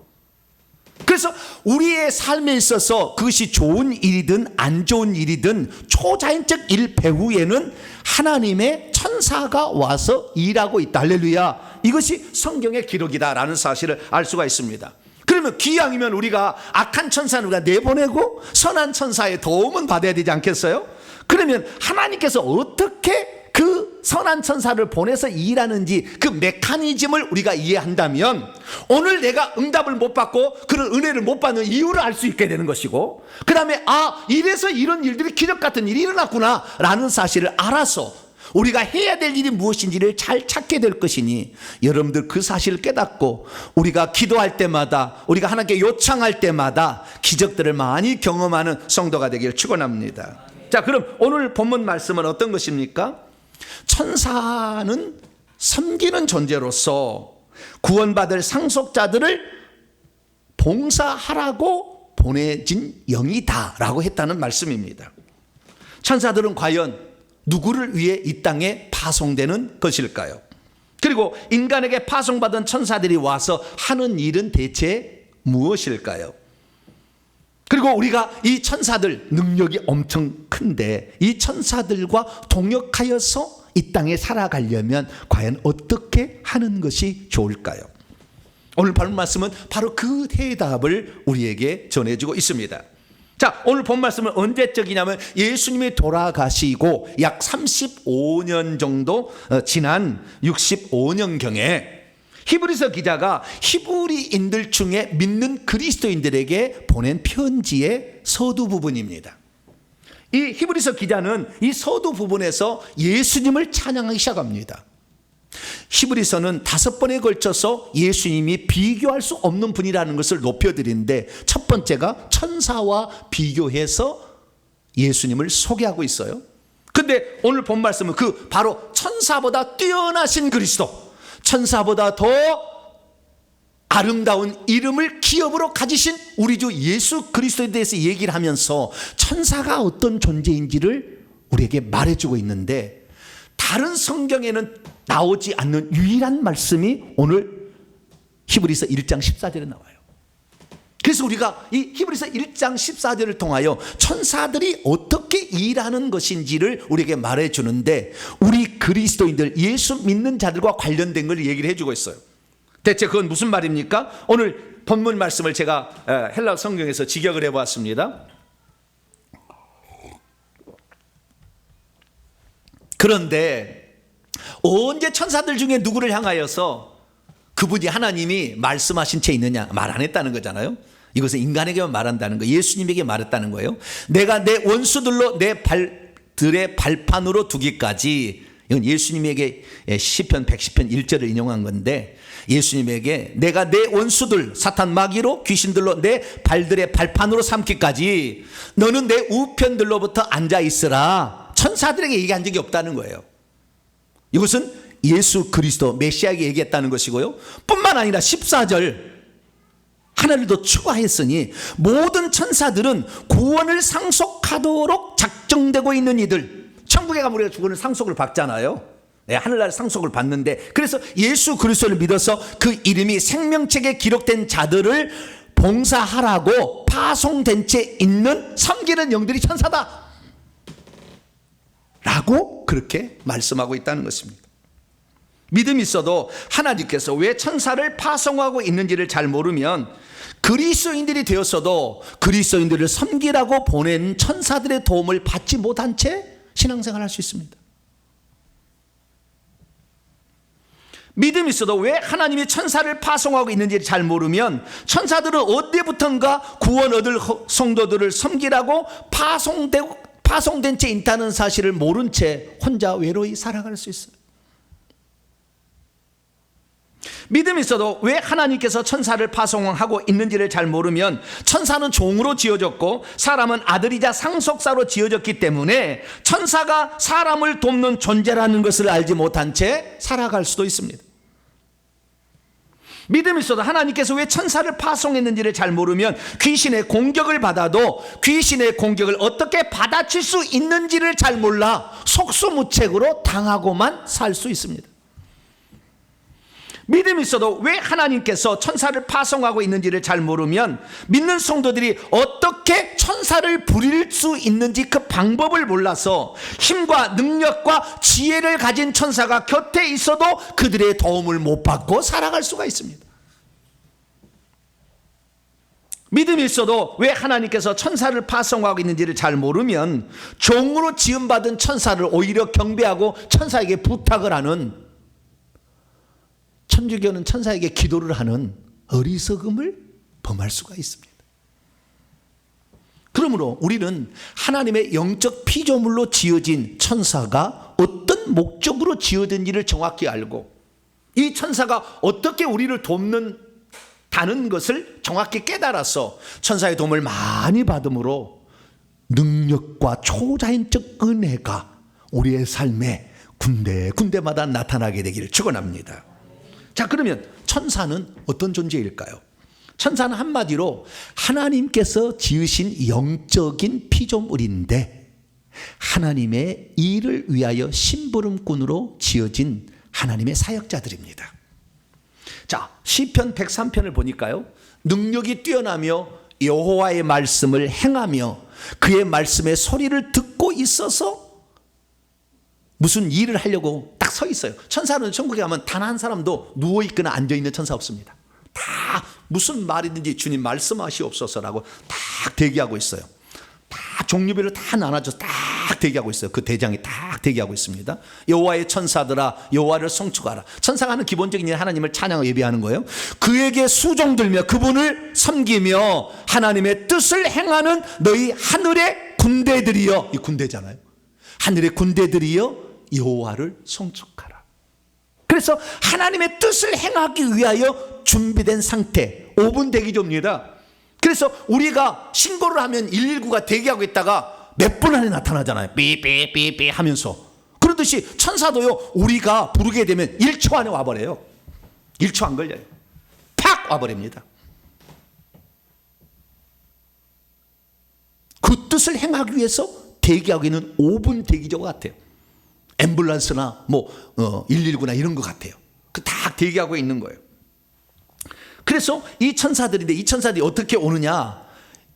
그래서 우리의 삶에 있어서 그것이 좋은 일이든 안 좋은 일이든 초자연적 일 배후에는 하나님의 천사가 와서 일하고 있다. 할렐루야. 이것이 성경의 기록이다라는 사실을 알 수가 있습니다. 그러면 기왕이면 우리가 악한 천사는 우리가 내보내고 선한 천사의 도움은 받아야 되지 않겠어요? 그러면 하나님께서 어떻게 그 선한 천사를 보내서 일하는지 그 메커니즘을 우리가 이해한다면 오늘 내가 응답을 못 받고 그런 은혜를 못 받는 이유를 알 수 있게 되는 것이고, 그 다음에 이래서 이런 일들이 기적 같은 일이 일어났구나 라는 사실을 알아서 우리가 해야 될 일이 무엇인지를 잘 찾게 될 것이니 여러분들 그 사실을 깨닫고 우리가 기도할 때마다 우리가 하나님께 요청할 때마다 기적들을 많이 경험하는 성도가 되기를 축원합니다. 자, 그럼 오늘 본문 말씀은 어떤 것입니까? 천사는 섬기는 존재로서 구원받을 상속자들을 봉사하라고 보내진 영이다라고 했다는 말씀입니다. 천사들은 과연 누구를 위해 이 땅에 파송되는 것일까요? 그리고 인간에게 파송받은 천사들이 와서 하는 일은 대체 무엇일까요? 그리고 우리가 이 천사들 능력이 엄청 큰데 이 천사들과 동역하여서 이 땅에 살아가려면 과연 어떻게 하는 것이 좋을까요? 오늘 본 말씀은 바로 그 대답을 우리에게 전해주고 있습니다. 자, 오늘 본 말씀은 언제적이냐면 예수님이 돌아가시고 약 35년 정도 지난 65년경에 히브리서 기자가 히브리인들 중에 믿는 그리스도인들에게 보낸 편지의 서두 부분입니다. 이 히브리서 기자는 이 서두 부분에서 예수님을 찬양하기 시작합니다. 히브리서는 5번에 걸쳐서 예수님이 비교할 수 없는 분이라는 것을 높여드리는데 첫 번째가 천사와 비교해서 예수님을 소개하고 있어요. 근데 오늘 본 말씀은 그 바로 천사보다 뛰어나신 그리스도, 천사보다 더 아름다운 이름을 기업으로 가지신 우리 주 예수 그리스도에 대해서 얘기를 하면서 천사가 어떤 존재인지를 우리에게 말해주고 있는데 다른 성경에는 나오지 않는 유일한 말씀이 오늘 히브리서 1장 14절에 나와요. 그래서 우리가 이 히브리서 1장 14절을 통하여 천사들이 어떻게 일하는 것인지를 우리에게 말해주는데 우리 그리스도인들 예수 믿는 자들과 관련된 걸 얘기를 해주고 있어요. 대체 그건 무슨 말입니까? 오늘 본문 말씀을 제가 헬라 성경에서 직역을 해보았습니다. 그런데 언제 천사들 중에 누구를 향하여서 그분이 하나님이 말씀하신 채 있느냐 말 안 했다는 거잖아요. 이것은 인간에게만 말한다는 거예요. 예수님에게 말했다는 거예요. 내가 내 원수들로 내 발들의 발판으로 두기까지. 이건 예수님에게 시편 110편 1절을 인용한 건데 예수님에게 내가 내 원수들 사탄 마귀로 귀신들로 내 발들의 발판으로 삼기까지 너는 내 우편들로부터 앉아 있으라. 천사들에게 얘기한 적이 없다는 거예요. 이것은 예수 그리스도 메시아에게 얘기했다는 것이고요. 뿐만 아니라 14절 하나를 더 추가했으니 모든 천사들은 구원을 상속하도록 작정되고 있는 이들. 천국에 가면 우리가 구원을 상속을 받잖아요. 네, 하늘나라 상속을 받는데 그래서 예수 그리스도를 믿어서 그 이름이 생명책에 기록된 자들을 봉사하라고 파송된 채 있는 섬기는 영들이 천사다 라고 그렇게 말씀하고 있다는 것입니다. 믿음이 있어도 하나님께서 왜 천사를 파송하고 있는지를 잘 모르면 그리스도인들이 되었어도 그리스도인들을 섬기라고 보낸 천사들의 도움을 받지 못한 채 신앙생활을 할 수 있습니다. 믿음이 있어도 왜 하나님이 천사를 파송하고 있는지를 잘 모르면 천사들은 어디부턴가 구원 얻을 성도들을 섬기라고 파송된 채 있다는 사실을 모른 채 혼자 외로이 살아갈 수 있어요. 믿음이 있어도 왜 하나님께서 천사를 파송하고 있는지를 잘 모르면 천사는 종으로 지어졌고 사람은 아들이자 상속사로 지어졌기 때문에 천사가 사람을 돕는 존재라는 것을 알지 못한 채 살아갈 수도 있습니다. 믿음이 있어도 하나님께서 왜 천사를 파송했는지를 잘 모르면 귀신의 공격을 받아도 귀신의 공격을 어떻게 받아칠 수 있는지를 잘 몰라 속수무책으로 당하고만 살 수 있습니다. 믿음이 있어도 왜 하나님께서 천사를 파송하고 있는지를 잘 모르면 믿는 성도들이 어떻게 천사를 부릴 수 있는지 그 방법을 몰라서 힘과 능력과 지혜를 가진 천사가 곁에 있어도 그들의 도움을 못 받고 살아갈 수가 있습니다. 믿음이 있어도 왜 하나님께서 천사를 파송하고 있는지를 잘 모르면 종으로 지음받은 천사를 오히려 경배하고 천사에게 부탁을 하는 천주교는 천사에게 기도를 하는 어리석음을 범할 수가 있습니다. 그러므로 우리는 하나님의 영적 피조물로 지어진 천사가 어떤 목적으로 지어진지를 정확히 알고 이 천사가 어떻게 우리를 돕는다는 것을 정확히 깨달아서 천사의 도움을 많이 받음으로 능력과 초자연적 은혜가 우리의 삶에 군데마다 나타나게 되기를 축원합니다. 자, 그러면 천사는 어떤 존재일까요? 천사는 한마디로 하나님께서 지으신 영적인 피조물인데 하나님의 일을 위하여 심부름꾼으로 지어진 하나님의 사역자들입니다. 자, 시편 103편을 보니까요, 능력이 뛰어나며 여호와의 말씀을 행하며 그의 말씀의 소리를 듣고 있어서 무슨 일을 하려고 딱 서 있어요. 천사는 천국에 가면 단 한 사람도 누워있거나 앉아있는 천사 없습니다. 다 무슨 말이든지 주님 말씀하시옵소서라고 딱 대기하고 있어요. 다 종류별로 다 나눠져서 딱 대기하고 있어요. 그 대장이 딱 대기하고 있습니다. 여호와의 천사들아 여호와를 송축하라. 천사가 하는 기본적인 일, 하나님을 찬양하고 예배하는 거예요. 그에게 수종들며 그분을 섬기며 하나님의 뜻을 행하는 너희 하늘의 군대들이여. 이 군대잖아요. 하늘의 군대들이여 여호와를 송축하라. 그래서 하나님의 뜻을 행하기 위하여 준비된 상태, 5분 대기조입니다. 그래서 우리가 신고를 하면 119가 대기하고 있다가 몇 분 안에 나타나잖아요. 삐삐삐삐 하면서. 그러듯이 천사도요, 우리가 부르게 되면 1초 안에 와버려요. 1초 안 걸려요. 팍 와버립니다. 그 뜻을 행하기 위해서 대기하고 있는 5분 대기조 같아요. 앰뷸런스나 119나 이런 것 같아요. 그 딱 대기하고 있는 거예요. 그래서 이 천사들인데 이 천사들이 어떻게 오느냐?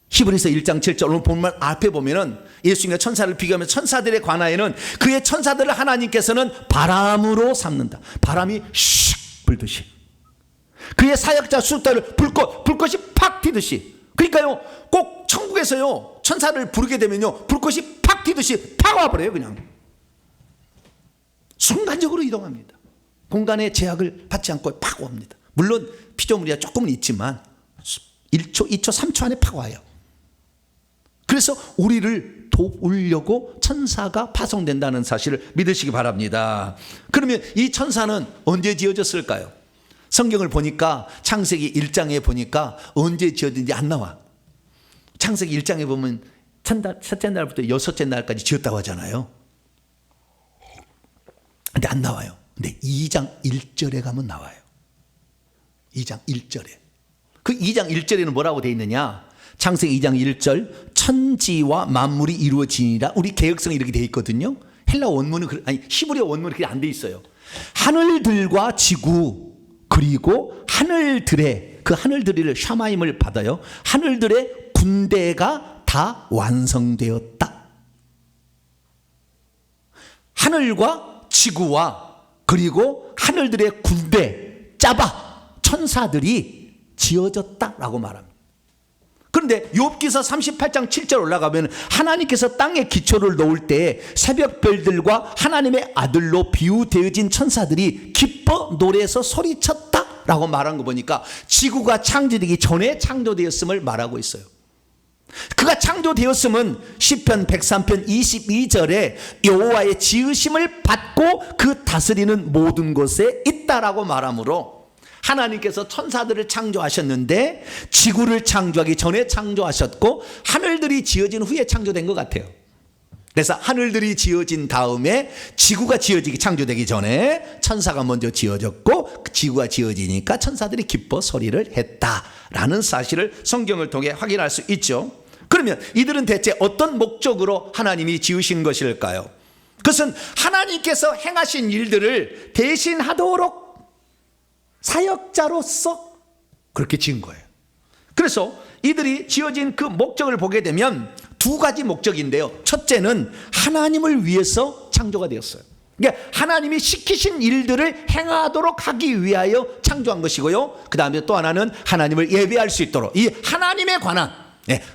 히브리서 1장 7절 오늘 본문 앞에 보면은 예수님과 천사를 비교하면 천사들의 관하에는 그의 천사들을 하나님께서는 바람으로 삼는다. 바람이 슉 불듯이. 그의 사역자 숫자를 불꽃이 팍 튀듯이. 그러니까요, 꼭 천국에서요 천사를 부르게 되면요 불꽃이 팍 튀듯이 팍 와버려요. 그냥 순간적으로 이동합니다. 공간의 제약을 받지 않고 팍 옵니다. 물론 피조물이야 조금은 있지만 1초, 2초, 3초 안에 팍 와요. 그래서 우리를 도우려고 천사가 파송된다는 사실을 믿으시기 바랍니다. 그러면 이 천사는 언제 지어졌을까요? 성경을 보니까 창세기 1장에 보니까 언제 지어진지 안 나와. 창세기 1장에 보면 첫째 날부터 여섯째 날까지 지었다고 하잖아요. 근데 안 나와요. 근데 2장 1절에 가면 나와요. 2장 1절에. 그 2장 1절에는 뭐라고 되어 있느냐? 창세기 2장 1절 천지와 만물이 이루어지니라. 우리 개역성이 이렇게 되어 있거든요. 헬라 원문은 히브리어 원문은 그렇게 안 되어 있어요. 하늘들과 지구 그리고 하늘들의 그 하늘들을 샤마임을 받아요. 하늘들의 군대가 다 완성되었다. 하늘과 지구와 그리고 하늘들의 군대 짜바 천사들이 지어졌다라고 말합니다. 그런데 욥기서 38장 7절 올라가면 하나님께서 땅에 기초를 놓을 때 새벽별들과 하나님의 아들로 비유되어진 천사들이 기뻐 노래해서 소리쳤다라고 말한 거 보니까 지구가 창조되기 전에 창조되었음을 말하고 있어요. 그가 창조되었음은 시편 103편 22절에 여호와의 지으심을 받고 그 다스리는 모든 곳에 있다라고 말하므로 하나님께서 천사들을 창조하셨는데 지구를 창조하기 전에 창조하셨고 하늘들이 지어진 후에 창조된 것 같아요. 그래서 하늘들이 지어진 다음에 지구가 창조되기 전에 천사가 먼저 지어졌고 지구가 지어지니까 천사들이 기뻐 소리를 했다라는 사실을 성경을 통해 확인할 수 있죠. 그러면 이들은 대체 어떤 목적으로 하나님이 지으신 것일까요? 그것은 하나님께서 행하신 일들을 대신하도록 사역자로서 그렇게 지은 거예요. 그래서 이들이 지어진 그 목적을 보게 되면 두 가지 목적인데요. 첫째는 하나님을 위해서 창조가 되었어요. 그러니까 하나님이 시키신 일들을 행하도록 하기 위하여 창조한 것이고요. 그 다음에 또 하나는 하나님을 예배할 수 있도록 이 하나님에 관한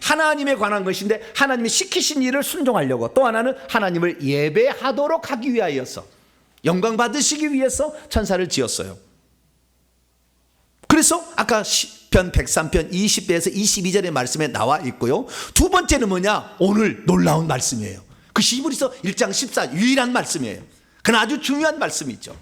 하나님에 관한 것인데 하나님이 시키신 일을 순종하려고 또 하나는 하나님을 예배하도록 하기 위하여서 영광 받으시기 위해서 천사를 지었어요. 그래서 아까 시편 103편 20배에서 22절의 말씀에 나와 있고요. 두 번째는 뭐냐? 오늘 놀라운 말씀이에요. 그 히브리서 1장 14 유일한 말씀이에요. 그건 아주 중요한 말씀이죠.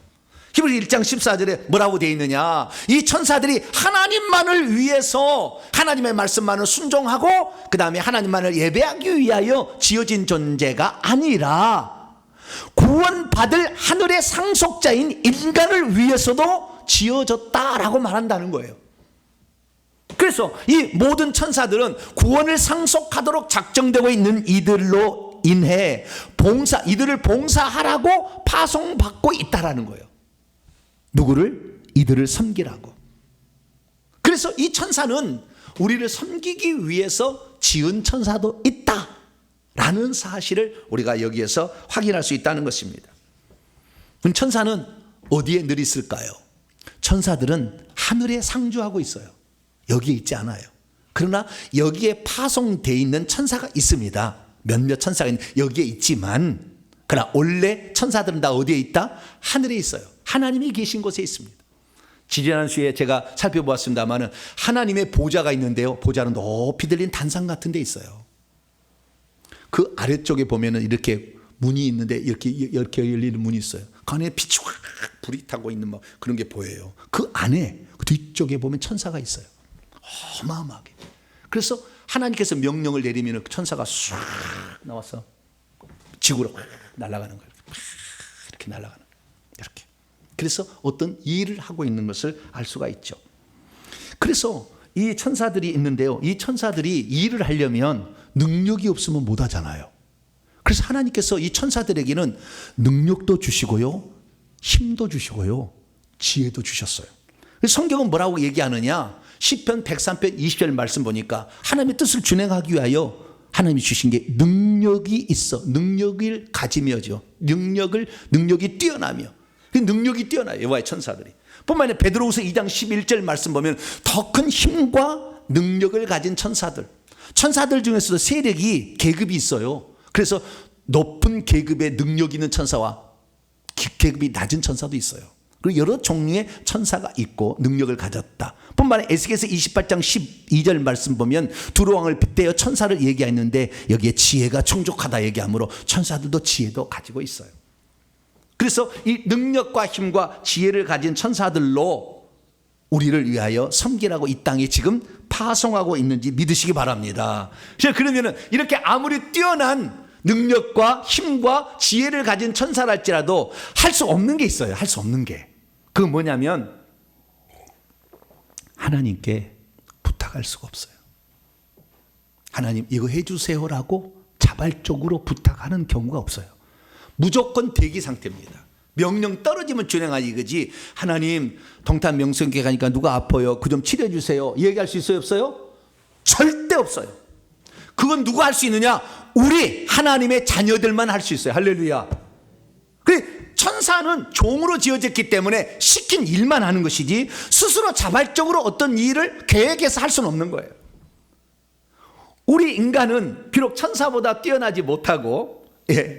히브리 1장 14절에 뭐라고 되어 있느냐? 이 천사들이 하나님만을 위해서 하나님의 말씀만을 순종하고 그 다음에 하나님만을 예배하기 위하여 지어진 존재가 아니라 구원받을 하늘의 상속자인 인간을 위해서도 지어졌다라고 말한다는 거예요. 그래서 이 모든 천사들은 구원을 상속하도록 작정되고 있는 이들로 인해 이들을 봉사하라고 파송받고 있다라는 거예요. 누구를? 이들을 섬기라고. 그래서 이 천사는 우리를 섬기기 위해서 지은 천사도 있다라는 사실을 우리가 여기에서 확인할 수 있다는 것입니다. 그럼 천사는 어디에 늘 있을까요? 천사들은 하늘에 상주하고 있어요. 여기에 있지 않아요. 그러나 여기에 파송되어 있는 천사가 있습니다. 몇몇 천사가 여기에 있지만, 그러나 원래 천사들은 다 어디에 있다? 하늘에 있어요. 하나님이 계신 곳에 있습니다. 지지난 주에 제가 살펴보았습니다만 하나님의 보좌가 있는데요, 보좌는 높이 들린 단상 같은 데 있어요. 그 아래쪽에 보면은 이렇게 문이 있는데 이렇게 열리는 문이 있어요. 그 안에 빛이 확 불이 타고 있는 막 그런 게 보여요. 그 안에 그 뒤쪽에 보면 천사가 있어요. 어마어마하게. 그래서 하나님께서 명령을 내리면 천사가 쑥 나와서 지구로 날아가는 거예요. 이렇게 날아가는 거예요. 이렇게. 그래서 어떤 일을 하고 있는 것을 알 수가 있죠. 그래서 이 천사들이 있는데요, 이 천사들이 일을 하려면 능력이 없으면 못 하잖아요. 그래서 하나님께서 이 천사들에게는 능력도 주시고요, 힘도 주시고요, 지혜도 주셨어요. 성경은 뭐라고 얘기하느냐? 시편 103편 20절 말씀 보니까 하나님의 뜻을 준행하기 위하여 하나님이 주신 게 능력이 있어. 능력을 가지며죠. 능력이 뛰어나며. 그 능력이 뛰어나요, 여호와의 천사들이. 뿐만 아니라 베드로후서 2장 11절 말씀 보면 더 큰 힘과 능력을 가진 천사들 중에서도 세력이 계급이 있어요. 그래서 높은 계급의 능력 있는 천사와 계급이 낮은 천사도 있어요. 그리고 여러 종류의 천사가 있고 능력을 가졌다. 뿐만 아니라 에스겔서 28장 12절 말씀 보면 두루 왕을 빗대어 천사를 얘기했는데 여기에 지혜가 충족하다 얘기하므로 천사들도 지혜도 가지고 있어요. 그래서 이 능력과 힘과 지혜를 가진 천사들로 우리를 위하여 섬기라고 이 땅에 지금 파송하고 있는지 믿으시기 바랍니다. 그러면 이렇게 아무리 뛰어난 능력과 힘과 지혜를 가진 천사랄지라도 할 수 없는 게 있어요. 할 수 없는 게. 그건 뭐냐면 하나님께 부탁할 수가 없어요. 하나님 이거 해주세요라고 자발적으로 부탁하는 경우가 없어요. 무조건 대기 상태입니다. 명령 떨어지면 준행하지 이거지. 하나님 동탄 명성교회 가니까 누가 아파요, 그 좀 치료해 주세요, 얘기할 수 있어요, 없어요? 절대 없어요. 그건 누가 할 수 있느냐? 우리 하나님의 자녀들만 할 수 있어요. 할렐루야. 그래, 천사는 종으로 지어졌기 때문에 시킨 일만 하는 것이지 스스로 자발적으로 어떤 일을 계획해서 할 수는 없는 거예요. 우리 인간은 비록 천사보다 뛰어나지 못하고,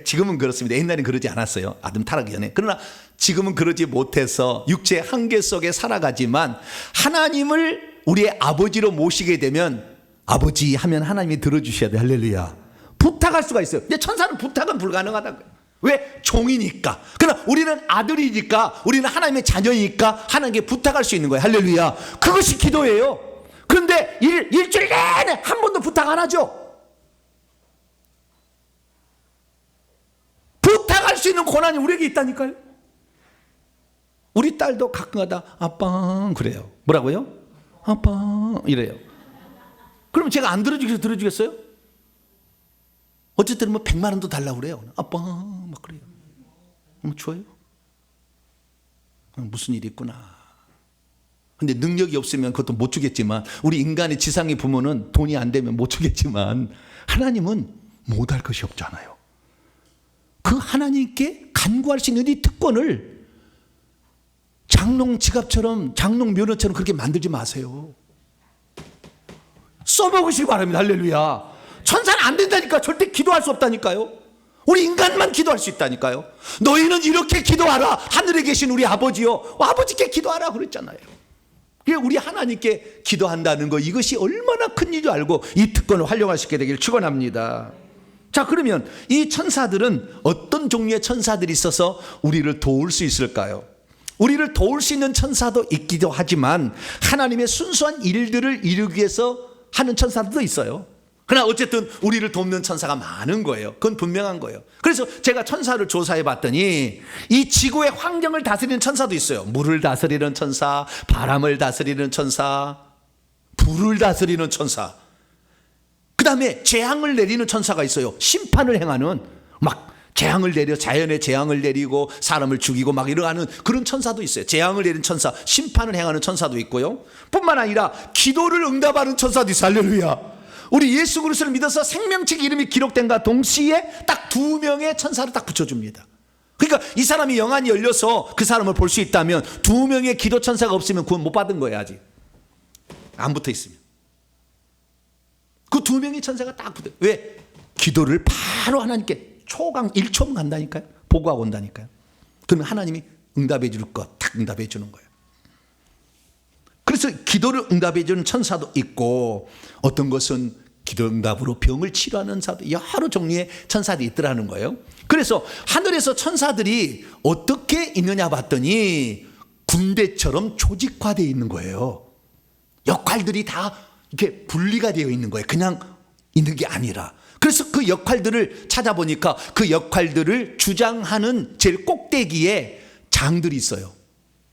지금은 그렇습니다. 옛날엔 그러지 않았어요. 아담 타락 전에. 그러나 지금은 그러지 못해서 육체의 한계 속에 살아가지만 하나님을 우리의 아버지로 모시게 되면 아버지 하면 하나님이 들어주셔야 돼. 할렐루야. 부탁할 수가 있어요. 근데 천사는 부탁은 불가능하다고요. 왜? 종이니까. 그러나 우리는 아들이니까, 우리는 하나님의 자녀이니까 하나님께 부탁할 수 있는 거예요. 할렐루야. 그것이 기도예요. 그런데 일주일 내내 한 번도 부탁 안 하죠. 부탁할 수 있는 권한이 우리에게 있다니까요. 우리 딸도 가끔가다 아빠 그래요. 뭐라고요? 아빠 이래요. 그럼 제가 안 들어주겠어요? 어쨌든 뭐 100만 원도 달라고 그래요. 아빠 막 그래요. 줘요? 무슨 일이 있구나. 근데 능력이 없으면 그것도 못 주겠지만, 우리 인간의 지상의 부모는 돈이 안 되면 못 주겠지만 하나님은 못할 것이 없잖아요. 그 하나님께 간구할 수 있는 이 특권을 장롱 지갑처럼, 장롱 면허처럼 그렇게 만들지 마세요. 써먹으시기 바랍니다. 할렐루야. 천사는 안 된다니까. 절대 기도할 수 없다니까요. 우리 인간만 기도할 수 있다니까요. 너희는 이렇게 기도하라. 하늘에 계신 우리 아버지요, 아버지께 기도하라 그랬잖아요. 우리 하나님께 기도한다는 거, 이것이 얼마나 큰 일인 줄 알고 이 특권을 활용할 수 있게 되기를 축원합니다. 자, 그러면 이 천사들은 어떤 종류의 천사들이 있어서 우리를 도울 수 있을까요? 우리를 도울 수 있는 천사도 있기도 하지만 하나님의 순수한 일들을 이루기 위해서 하는 천사들도 있어요. 그러나 어쨌든 우리를 돕는 천사가 많은 거예요. 그건 분명한 거예요. 그래서 제가 천사를 조사해 봤더니 이 지구의 환경을 다스리는 천사도 있어요. 물을 다스리는 천사, 바람을 다스리는 천사, 불을 다스리는 천사, 그 다음에 재앙을 내리는 천사가 있어요. 심판을 행하는, 막 재앙을 내려, 자연의 재앙을 내리고 사람을 죽이고 막 이러는 그런 천사도 있어요. 재앙을 내리는 천사, 심판을 행하는 천사도 있고요. 뿐만 아니라 기도를 응답하는 천사도 있어요. 할렐루야. 우리 예수 그리스도를 믿어서 생명책 이름이 기록된과 동시에 딱 2명의 천사를 딱 붙여줍니다. 그러니까 이 사람이 영안이 열려서 그 사람을 볼 수 있다면 2명의 기도 천사가 없으면 구원 못 받은 거예요. 아직 안 붙어 있으면. 그 2명의 천사가 딱 붙어. 왜? 기도를 바로 하나님께 초강 1초면 간다니까요. 보고하고 온다니까요. 그러면 하나님이 응답해 줄 것 딱 응답해 주는 거예요. 그래서 기도를 응답해 주는 천사도 있고, 어떤 것은 기도 응답으로 병을 치료하는 사도, 여러 종류의 천사들이 있더라는 거예요. 그래서 하늘에서 천사들이 어떻게 있느냐 봤더니 군대처럼 조직화되어 있는 거예요. 역할들이 다 이렇게 분리가 되어 있는 거예요. 그냥 있는 게 아니라. 그래서 그 역할들을 찾아보니까 그 역할들을 주장하는 제일 꼭대기에 장들이 있어요.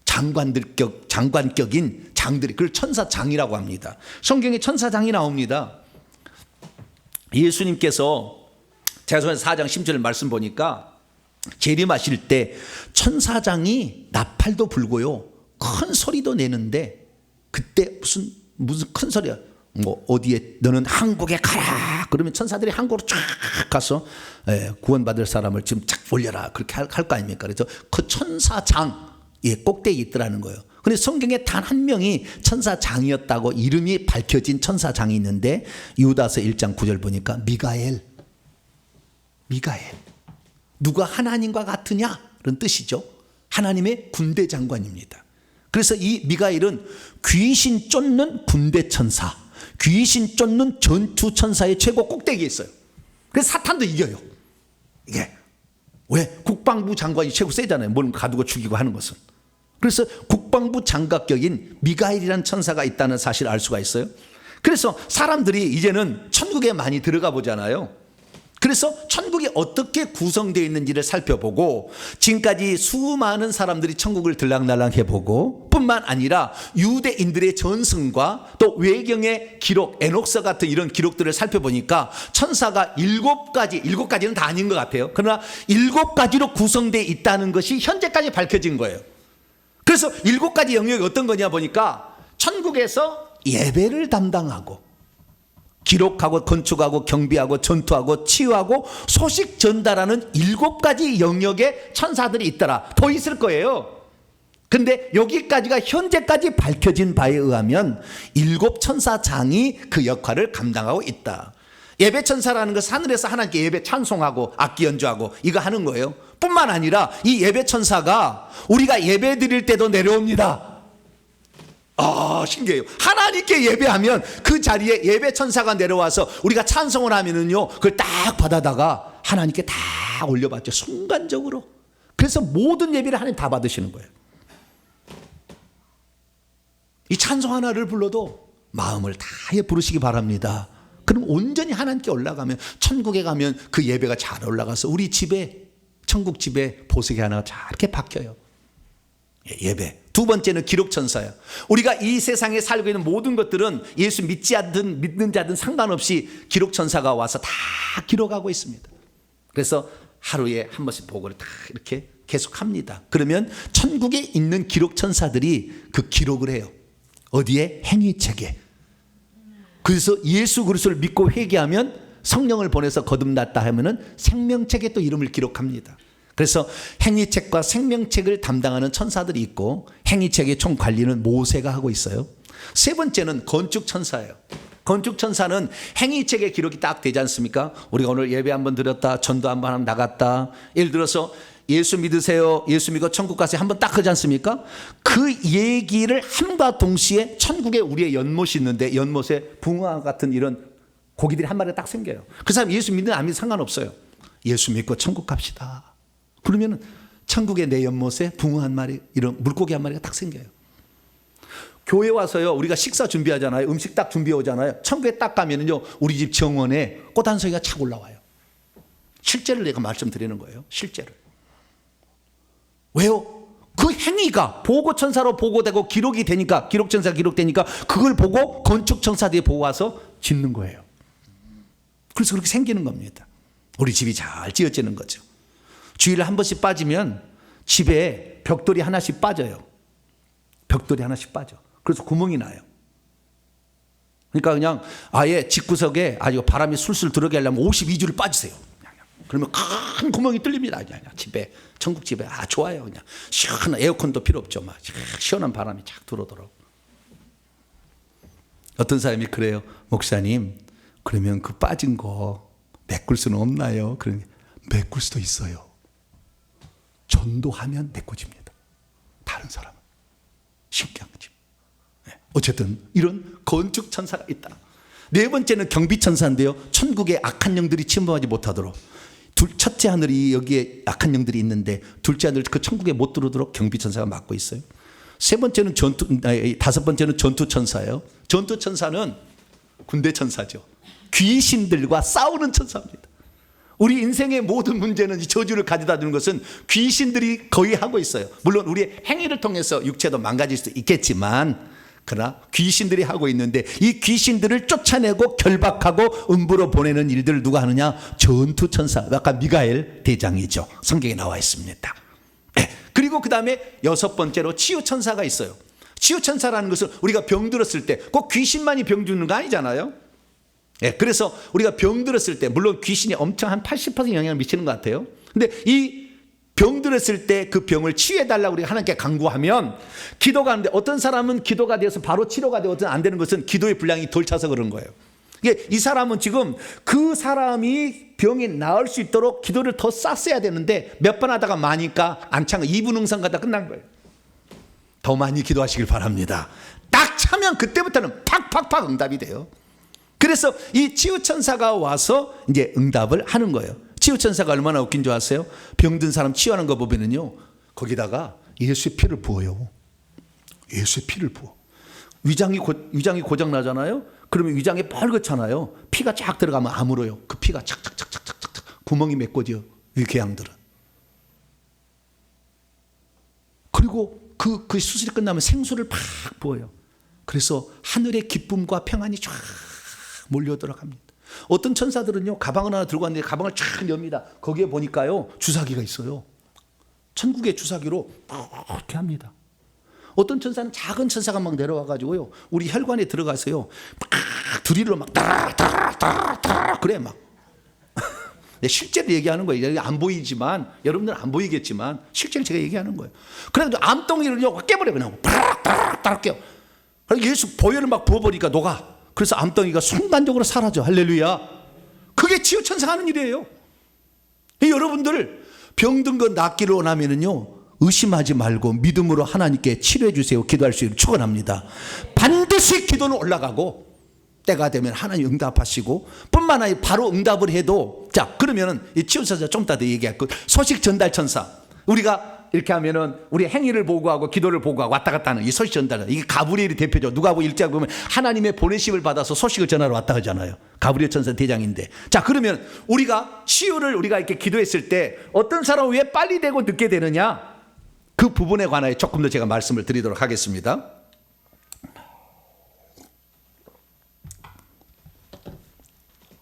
장관격인 장들이, 그걸 천사장이라고 합니다. 성경에 천사장이 나옵니다. 예수님께서 제사전서 4장 10절 말씀 보니까 재림하실 때 천사장이 나팔도 불고요, 큰 소리도 내는데, 그때 무슨 큰 소리야, 뭐 어디에 너는 한국에 가라 그러면 천사들이 한국으로 쫙 가서 구원받을 사람을 지금 쫙 올려라 그렇게 할 거 아닙니까? 그래서 그 천사장의 꼭대기 있더라는 거예요. 근데 성경에 단 한 명이 천사장이었다고 이름이 밝혀진 천사장이 있는데, 유다서 1장 9절 보니까 미가엘. 누가 하나님과 같으냐 그런 뜻이죠. 하나님의 군대 장관입니다. 그래서 이 미가엘은 귀신 쫓는 군대 천사, 귀신 쫓는 전투 천사의 최고 꼭대기에 있어요. 그래서 사탄도 이겨요. 이게 왜? 국방부 장관이 최고 세잖아요. 뭘 가두고 죽이고 하는 것은. 그래서 국방부 장갑격인 미가엘이라는 천사가 있다는 사실을 알 수가 있어요. 그래서 사람들이 이제는 천국에 많이 들어가 보잖아요. 그래서 천국이 어떻게 구성되어 있는지를 살펴보고, 지금까지 수많은 사람들이 천국을 들락날락 해보고, 뿐만 아니라 유대인들의 전승과 또 외경의 기록, 에녹서 같은 이런 기록들을 살펴보니까 천사가 7가지는 다 아닌 것 같아요. 그러나 7가지로 구성되어 있다는 것이 현재까지 밝혀진 거예요. 그래서 7가지 영역이 어떤 거냐 보니까, 천국에서 예배를 담당하고, 기록하고 건축하고 경비하고 전투하고 치유하고 소식 전달하는 7가지 영역의 천사들이 있더라. 더 있을 거예요. 근데 여기까지가 현재까지 밝혀진 바에 의하면 7 천사장이 그 역할을 감당하고 있다. 예배 천사라는 것은 하늘에서 하나님께 예배 찬송하고 악기 연주하고 이거 하는 거예요. 뿐만 아니라 이 예배 천사가 우리가 예배 드릴 때도 내려옵니다. 신기해요. 하나님께 예배하면 그 자리에 예배 천사가 내려와서 우리가 찬송을 하면은요, 그걸 딱 받아다가 하나님께 다 올려받죠. 순간적으로. 그래서 모든 예배를 하나님 다 받으시는 거예요. 이 찬송 하나를 불러도 마음을 다해 부르시기 바랍니다. 그럼 온전히 하나님께 올라가면, 천국에 가면 그 예배가 잘 올라가서 우리 집에, 천국 집에 보석이 하나가 잘 이렇게 박혀요. 예배. 2번째는 기록천사예요. 우리가 이 세상에 살고 있는 모든 것들은 예수 믿지 않든 믿는 자든 상관없이 기록천사가 와서 다 기록하고 있습니다. 그래서 하루에 한 번씩 보고를 다 이렇게 계속합니다. 그러면 천국에 있는 기록천사들이 그 기록을 해요. 어디에? 행위책에. 그래서 예수 그리스도를 믿고 회개하면 성령을 보내서 거듭났다 하면은 생명책에 또 이름을 기록합니다. 그래서 행위책과 생명책을 담당하는 천사들이 있고, 행위책의 총 관리는 모세가 하고 있어요. 3번째는 건축천사예요. 건축천사는 행위책에 기록이 딱 되지 않습니까? 우리가 오늘 예배 한번 드렸다, 전도 한번 하면 나갔다, 예를 들어서 예수 믿으세요, 예수 믿고 천국 가세요 한번 딱 하지 않습니까? 그 얘기를 함과 동시에 천국에 우리의 연못이 있는데, 연못에 붕어 같은 이런 고기들이 한 마리가 딱 생겨요. 그 사람 예수 믿는 안 믿는 상관없어요. 예수 믿고 천국 갑시다. 그러면 천국의 내 연못에 붕어 한 마리, 이런 물고기 한 마리가 딱 생겨요. 교회 와서요, 우리가 식사 준비하잖아요. 음식 딱 준비해 오잖아요. 천국에 딱 가면은요, 우리 집 정원에 꽃 한 송이가 착 올라와요. 실제를 내가 말씀드리는 거예요. 실제를. 왜요? 그 행위가 보고천사로 보고되고 기록이 되니까, 기록천사 기록되니까 그걸 보고 건축천사들이 보고 와서 짓는 거예요. 그래서 그렇게 생기는 겁니다. 우리 집이 잘 지어지는 거죠. 주일에 한 번씩 빠지면 집에 벽돌이 하나씩 빠져요. 벽돌이 하나씩 빠져. 그래서 구멍이 나요. 그러니까 그냥 아예 집구석에 아주 바람이 술술 들어오게 하려면 52주를 빠지세요. 그러면 큰 구멍이 뚫립니다. 그냥 집에, 천국 집에. 아, 좋아요. 그냥 시원한 에어컨도 필요 없죠. 막 시원한 바람이 쫙 들어오도록. 어떤 사람이 그래요. 목사님, 그러면 그 빠진 거 메꿀 수는 없나요? 그러니 메꿀 수도 있어요. 전도하면 메꿔집니다. 다른 사람은. 신기한 거죠. 어쨌든 이런 건축 천사가 있다. 네 번째는 경비 천사인데요. 천국에 악한 영들이 침범하지 못하도록. 첫째 하늘이 여기에 악한 영들이 있는데 둘째 하늘 그 천국에 못 들어오도록 경비 천사가 맡고 있어요. 다섯 번째는 전투 천사예요. 전투 천사는 군대 천사죠. 귀신들과 싸우는 천사입니다. 우리 인생의 모든 문제는 이 저주를 가져다 주는 것은 귀신들이 거의 하고 있어요. 물론 우리의 행위를 통해서 육체도 망가질 수 있겠지만, 그러나 귀신들이 하고 있는데 이 귀신들을 쫓아내고 결박하고 음부로 보내는 일들을 누가 하느냐? 전투천사, 아까 미가엘 대장이죠. 성경에 나와 있습니다. 그리고 그 다음에 여섯 번째로 치유천사가 있어요. 치유천사라는 것은 우리가 병들었을 때 꼭 귀신만이 병 주는 거 아니잖아요. 그래서 우리가 병들었을 때, 물론 귀신이 엄청 한 80% 영향을 미치는 것 같아요. 근데 이 병들었을 때 그 병을 치유해달라고 우리가 하나님께 간구하면 기도가 하는데, 어떤 사람은 기도가 되어서 바로 치료가 되고 어떤 안 되는 것은 기도의 분량이 덜 차서 그런 거예요. 이 사람은 지금 그 사람이 병이 나을 수 있도록 기도를 더 쌌어야 되는데 몇 번 하다가 마니까 안 찬 거, 2분 응상 가다 끝난 거예요. 더 많이 기도하시길 바랍니다. 딱 차면 그때부터는 팍팍팍 응답이 돼요. 그래서 이 치유천사가 와서 이제 응답을 하는 거예요. 치유천사가 얼마나 웃긴 줄 아세요? 병든 사람 치유하는 거 보면은요, 거기다가 예수의 피를 부어요. 예수의 피를 부어. 위장이 고장 나잖아요. 그러면 위장이 빨갛잖아요. 피가 쫙 들어가면 아물어요. 그 피가 착착착착착착 구멍이 메꿔져요. 이 궤양들은. 그리고 그 수술이 끝나면 생수를 팍 부어요. 그래서 하늘의 기쁨과 평안이 쫙 몰려오도록 합니다. 어떤 천사들은요, 가방을 하나 들고 왔는데 가방을 쫙 엽니다. 거기에 보니까요, 주사기가 있어요. 천국의 주사기로 이렇게 합니다. 어떤 천사는 작은 천사가 막 내려와가지고요, 우리 혈관에 들어가서요, 막 드릴로 막 따라 그래 막. 실제로 얘기하는 거예요. 안 보이지만, 여러분들은 안 보이겠지만 실제로 제가 얘기하는 거예요. 그래도 암덩이를요 깨버려, 그냥 따라 깨요. 예수 보혈을 막 부어버리니까 녹아. 그래서 암덩이가 순간적으로 사라져. 할렐루야. 그게 치유천사가 하는 일이에요. 여러분들 병든 거 낫기를 원하면은요, 의심하지 말고 믿음으로 하나님께 치료해 주세요. 기도할 수 있도록 축원합니다. 반드시 기도는 올라가고 때가 되면 하나님 응답하시고, 뿐만 아니라 바로 응답을 해도, 자, 그러면은 이 치유천사 좀 이따 더 얘기할 거, 소식 전달 천사. 우리가 이렇게 하면은 우리 행위를 보고하고 기도를 보고하고 왔다 갔다 하는 이 소식 전달. 이게 가브리엘이 대표죠. 누가복음 1장 보면 하나님의 보내심을 받아서 소식을 전하러 왔다 하잖아요. 가브리엘 천사 대장인데. 자, 그러면 우리가 치유를 우리가 이렇게 기도했을 때 어떤 사람은 왜 빨리 되고 늦게 되느냐? 그 부분에 관하여 조금 더 제가 말씀을 드리도록 하겠습니다.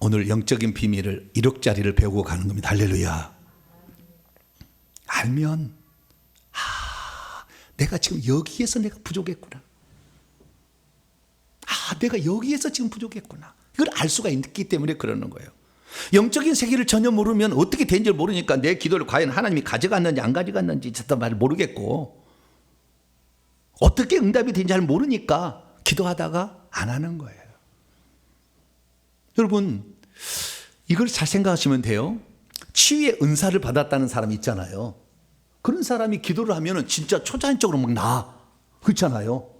오늘 영적인 비밀을 1억짜리를 배우고 가는 겁니다. 할렐루야. 알면, 내가 지금 여기에서 내가 부족했구나. 내가 여기에서 지금 부족했구나. 이걸 알 수가 있기 때문에 그러는 거예요. 영적인 세계를 전혀 모르면 어떻게 된지 모르니까 내 기도를 과연 하나님이 가져갔는지 안 가져갔는지 저도 말 모르겠고, 어떻게 응답이 된지 잘 모르니까 기도하다가 안 하는 거예요. 여러분, 이걸 잘 생각하시면 돼요. 치유의 은사를 받았다는 사람이 있잖아요. 그런 사람이 기도를 하면 진짜 초자연적으로 막 나. 그렇잖아요.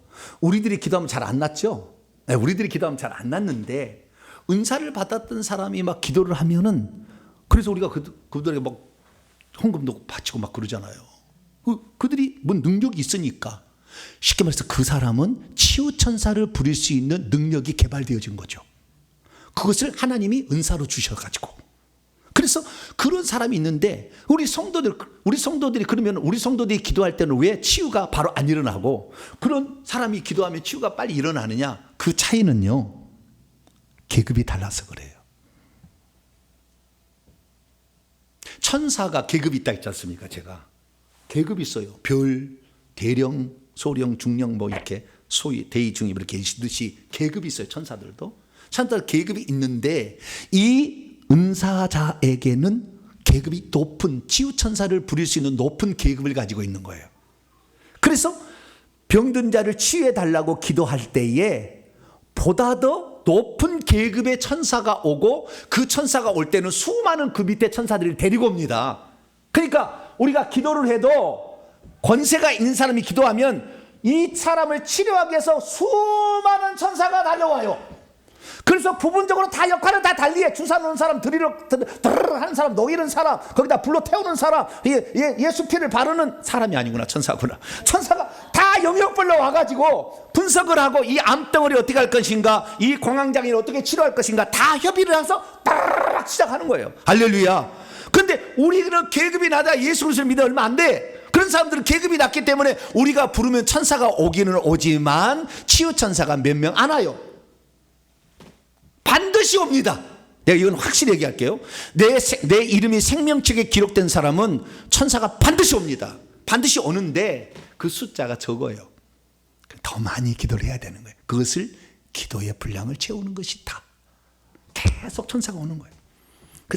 우리들이 기도하면 잘 안 낫죠. 우리들이 기도하면 잘 안 낫는데, 은사를 받았던 사람이 막 기도를 하면은, 그래서 우리가 그들에게 막 헌금도 바치고 막 그러잖아요. 그들이 뭐 능력이 있으니까. 쉽게 말해서 그 사람은 치유천사를 부릴 수 있는 능력이 개발되어진 거죠. 그것을 하나님이 은사로 주셔가지고. 그래서 그런 사람이 있는데 우리 성도들이 그러면 우리 성도들이 기도할 때는 왜 치유가 바로 안 일어나고 그런 사람이 기도하면 치유가 빨리 일어나느냐? 그 차이는요, 계급이 달라서 그래요. 천사가 계급이 있다 했지 않습니까? 제가 계급이 있어요. 별, 대령, 소령, 중령 뭐 이렇게 소위 대위 중위 이렇게 있듯이 계급이 있어요. 천사들도 천사들 계급이 있는데 이 은사자에게는 계급이 높은 치유천사를 부릴 수 있는 높은 계급을 가지고 있는 거예요. 그래서 병든 자를 치유해 달라고 기도할 때에 보다 더 높은 계급의 천사가 오고 그 천사가 올 때는 수많은 그 밑에 천사들이 데리고 옵니다. 그러니까 우리가 기도를 해도 권세가 있는 사람이 기도하면 이 사람을 치료하기 위해서 수많은 천사가 달려와요. 그래서 부분적으로 다 역할을 다 달리해. 주사 놓은 사람, 드리러 하는 사람, 녹이는 사람, 거기다 불로 태우는 사람, 예수 피를 바르는 사람이 아니구나, 천사구나. 천사가 다 영역별로 와가지고 분석을 하고 이 암덩어리 어떻게 할 것인가, 이 공황장애를 어떻게 치료할 것인가 다 협의를 해서 따라락 시작하는 거예요. 할렐루야. 그런데 우리는 계급이 낮아. 예수 그리스도를 믿어 얼마 안 돼. 그런 사람들은 계급이 낮기 때문에 우리가 부르면 천사가 오기는 오지만 치유천사가 몇 명 안 와요. 반드시 옵니다. 내가 이건 확실히 얘기할게요. 내 이름이 생명책에 기록된 사람은 천사가 반드시 옵니다. 반드시 오는데 그 숫자가 적어요. 더 많이 기도를 해야 되는 거예요. 그것을 기도의 분량을 채우는 것이다. 계속 천사가 오는 거예요.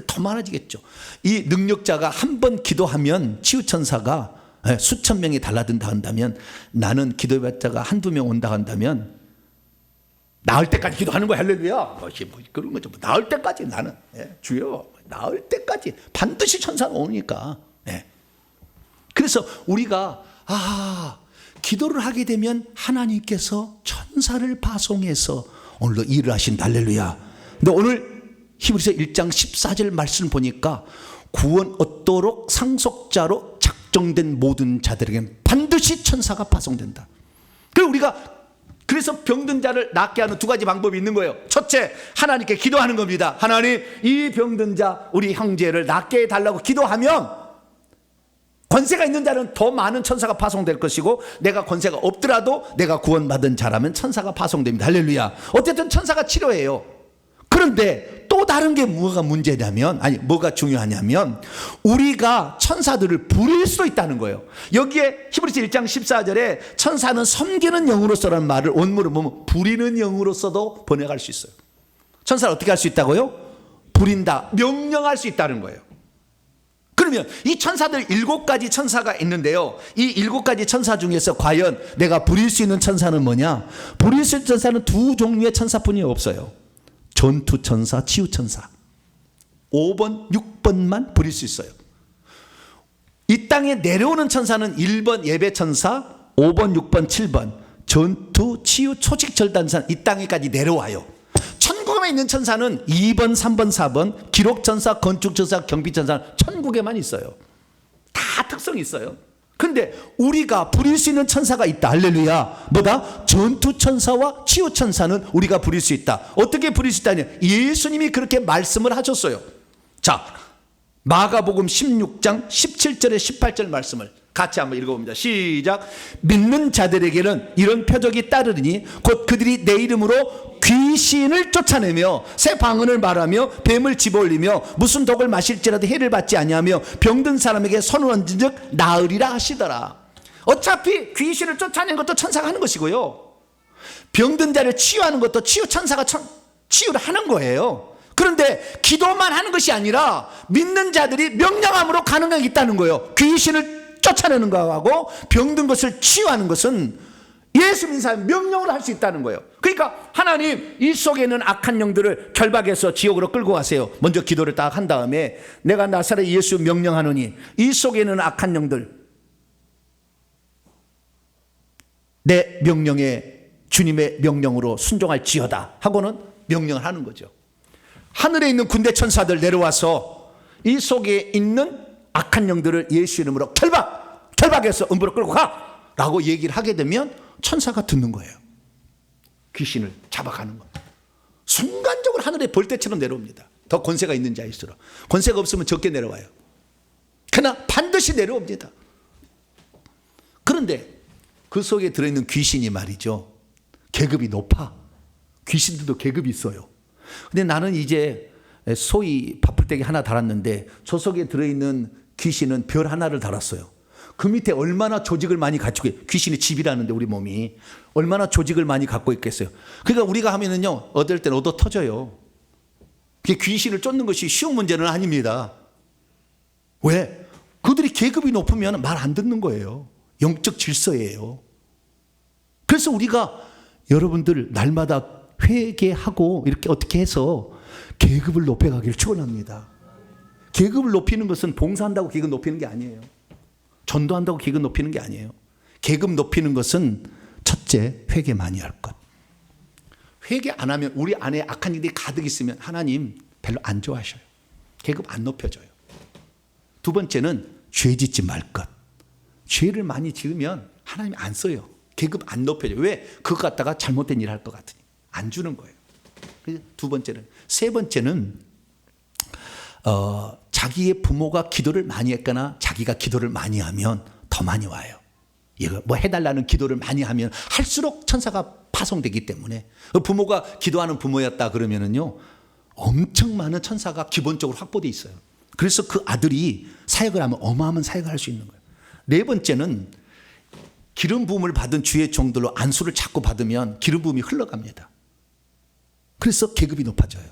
더 많아지겠죠. 이 능력자가 한 번 기도하면 치유천사가 수천 명이 달라든다 한다면, 나는 기도받자가 한두 명 온다 한다면 나을 때까지 기도하는 거야. 할렐루야. 뭐 그런 거죠. 나을 때까지 나는, 주여, 나을 때까지 반드시 천사가 오니까. 그래서 우리가 기도를 하게 되면 하나님께서 천사를 파송해서 오늘도 일을 하신다. 할렐루야. 근데 오늘 히브리서 1장 14절 말씀 보니까 구원 얻도록 상속자로 작정된 모든 자들에게는 반드시 천사가 파송된다. 그래서 병든 자를 낫게 하는 두 가지 방법이 있는 거예요. 첫째, 하나님께 기도하는 겁니다. 하나님, 이 병든 자 우리 형제를 낫게 해달라고 기도하면 권세가 있는 자는 더 많은 천사가 파송될 것이고, 내가 권세가 없더라도 내가 구원받은 자라면 천사가 파송됩니다. 할렐루야. 어쨌든 천사가 치료해요. 그런데 또 다른 게 뭐가 문제냐면, 뭐가 중요하냐면 우리가 천사들을 부릴 수도 있다는 거예요. 여기에 히브리서 1장 14절에 천사는 섬기는 영으로서라는 말을 원문으로 보면 부리는 영으로서도 번역할 수 있어요. 천사를 어떻게 할 수 있다고요? 부린다, 명령할 수 있다는 거예요. 그러면 이 천사들 7가지 천사가 있는데요, 이 7가지 천사 중에서 과연 내가 부릴 수 있는 천사는 뭐냐? 부릴 수 있는 천사는 두 종류의 천사뿐이 없어요. 전투천사, 치유천사. 5번, 6번만 부릴 수 있어요. 이 땅에 내려오는 천사는 1번 예배천사, 5번, 6번, 7번 전투, 치유, 초직절단사, 이 땅에까지 내려와요. 천국에 있는 천사는 2번, 3번, 4번 기록천사, 건축천사, 경비천사 천국에만 있어요. 다 특성이 있어요. 근데 우리가 부릴 수 있는 천사가 있다. 할렐루야. 뭐다? 전투천사와 치유천사는 우리가 부릴 수 있다. 어떻게 부릴 수 있다냐? 예수님이 그렇게 말씀을 하셨어요. 자, 마가복음 16장 17절에 18절 말씀을 같이 한번 읽어봅니다. 시작. 믿는 자들에게는 이런 표적이 따르니 곧 그들이 내 이름으로 귀신을 쫓아내며 새 방언을 말하며 뱀을 집어올리며 무슨 독을 마실지라도 해를 받지 아니하며 병든 사람에게 손을 얹은 즉 나으리라 하시더라. 어차피 귀신을 쫓아내는 것도 천사가 하는 것이고요, 병든 자를 치유하는 것도 치유천사가 치유를 하는 거예요. 그런데 기도만 하는 것이 아니라 믿는 자들이 명령함으로 가능하게 있다는 거예요. 귀신을 쫓아내는 거하고 병든 것을 치유하는 것은 예수 믿는 사람 명령으로 할 수 있다는 거예요. 그러니까 하나님, 이 속에 있는 악한 영들을 결박해서 지옥으로 끌고 가세요. 먼저 기도를 딱 한 다음에 내가 나사렛 예수 명령하노니 이 속에 있는 악한 영들 내 명령에, 주님의 명령으로 순종할지어다 하고는 명령을 하는 거죠. 하늘에 있는 군대 천사들 내려와서 이 속에 있는 악한 영들을 예수 이름으로 결박해서 음부로 끌고 가 라고 얘기를 하게 되면 천사가 듣는 거예요. 귀신을 잡아가는 거예요. 순간적으로 하늘에 벌떼처럼 내려옵니다. 더 권세가 있는 자일수록. 권세가 없으면 적게 내려와요. 그러나 반드시 내려옵니다. 그런데 그 속에 들어있는 귀신이 말이죠, 계급이 높아. 귀신들도 계급이 있어요. 근데 나는 이제 소위 바풀떼기 하나 달았는데 저 속에 들어있는 귀신은 별 하나를 달았어요. 그 밑에 얼마나 조직을 많이 갖추고, 귀신이 집이라는데 우리 몸이 얼마나 조직을 많이 갖고 있겠어요. 그러니까 우리가 하면은요, 얻을 땐 얻어 터져요. 그게 귀신을 쫓는 것이 쉬운 문제는 아닙니다. 왜? 그들이 계급이 높으면 말 안 듣는 거예요. 영적 질서예요. 그래서 우리가 여러분들 날마다 회개하고 이렇게 어떻게 해서 계급을 높여가기를 축원합니다. 계급을 높이는 것은 봉사한다고 계급 높이는 게 아니에요. 전도한다고 계급 높이는 게 아니에요. 계급 높이는 것은 첫째, 회개 많이 할 것. 회개 안 하면 우리 안에 악한 일이 가득 있으면 하나님 별로 안 좋아하셔요. 계급 안 높여줘요. 두 번째는 죄 짓지 말 것. 죄를 많이 지으면 하나님이 안 써요. 계급 안 높여줘요. 왜? 그거 갖다가 잘못된 일을 할 것 같으니 안 주는 거예요. 두 번째는. 세 번째는 자기의 부모가 기도를 많이 했거나 자기가 기도를 많이 하면 더 많이 와요. 이거 뭐 해달라는 기도를 많이 하면 할수록 천사가 파송되기 때문에, 부모가 기도하는 부모였다 그러면은요, 엄청 많은 천사가 기본적으로 확보되어 있어요. 그래서 그 아들이 사역을 하면 어마어마한 사역을 할 수 있는 거예요. 네 번째는 기름 부음을 받은 주의 종들로 안수를 자꾸 받으면 기름 부음이 흘러갑니다. 그래서 계급이 높아져요.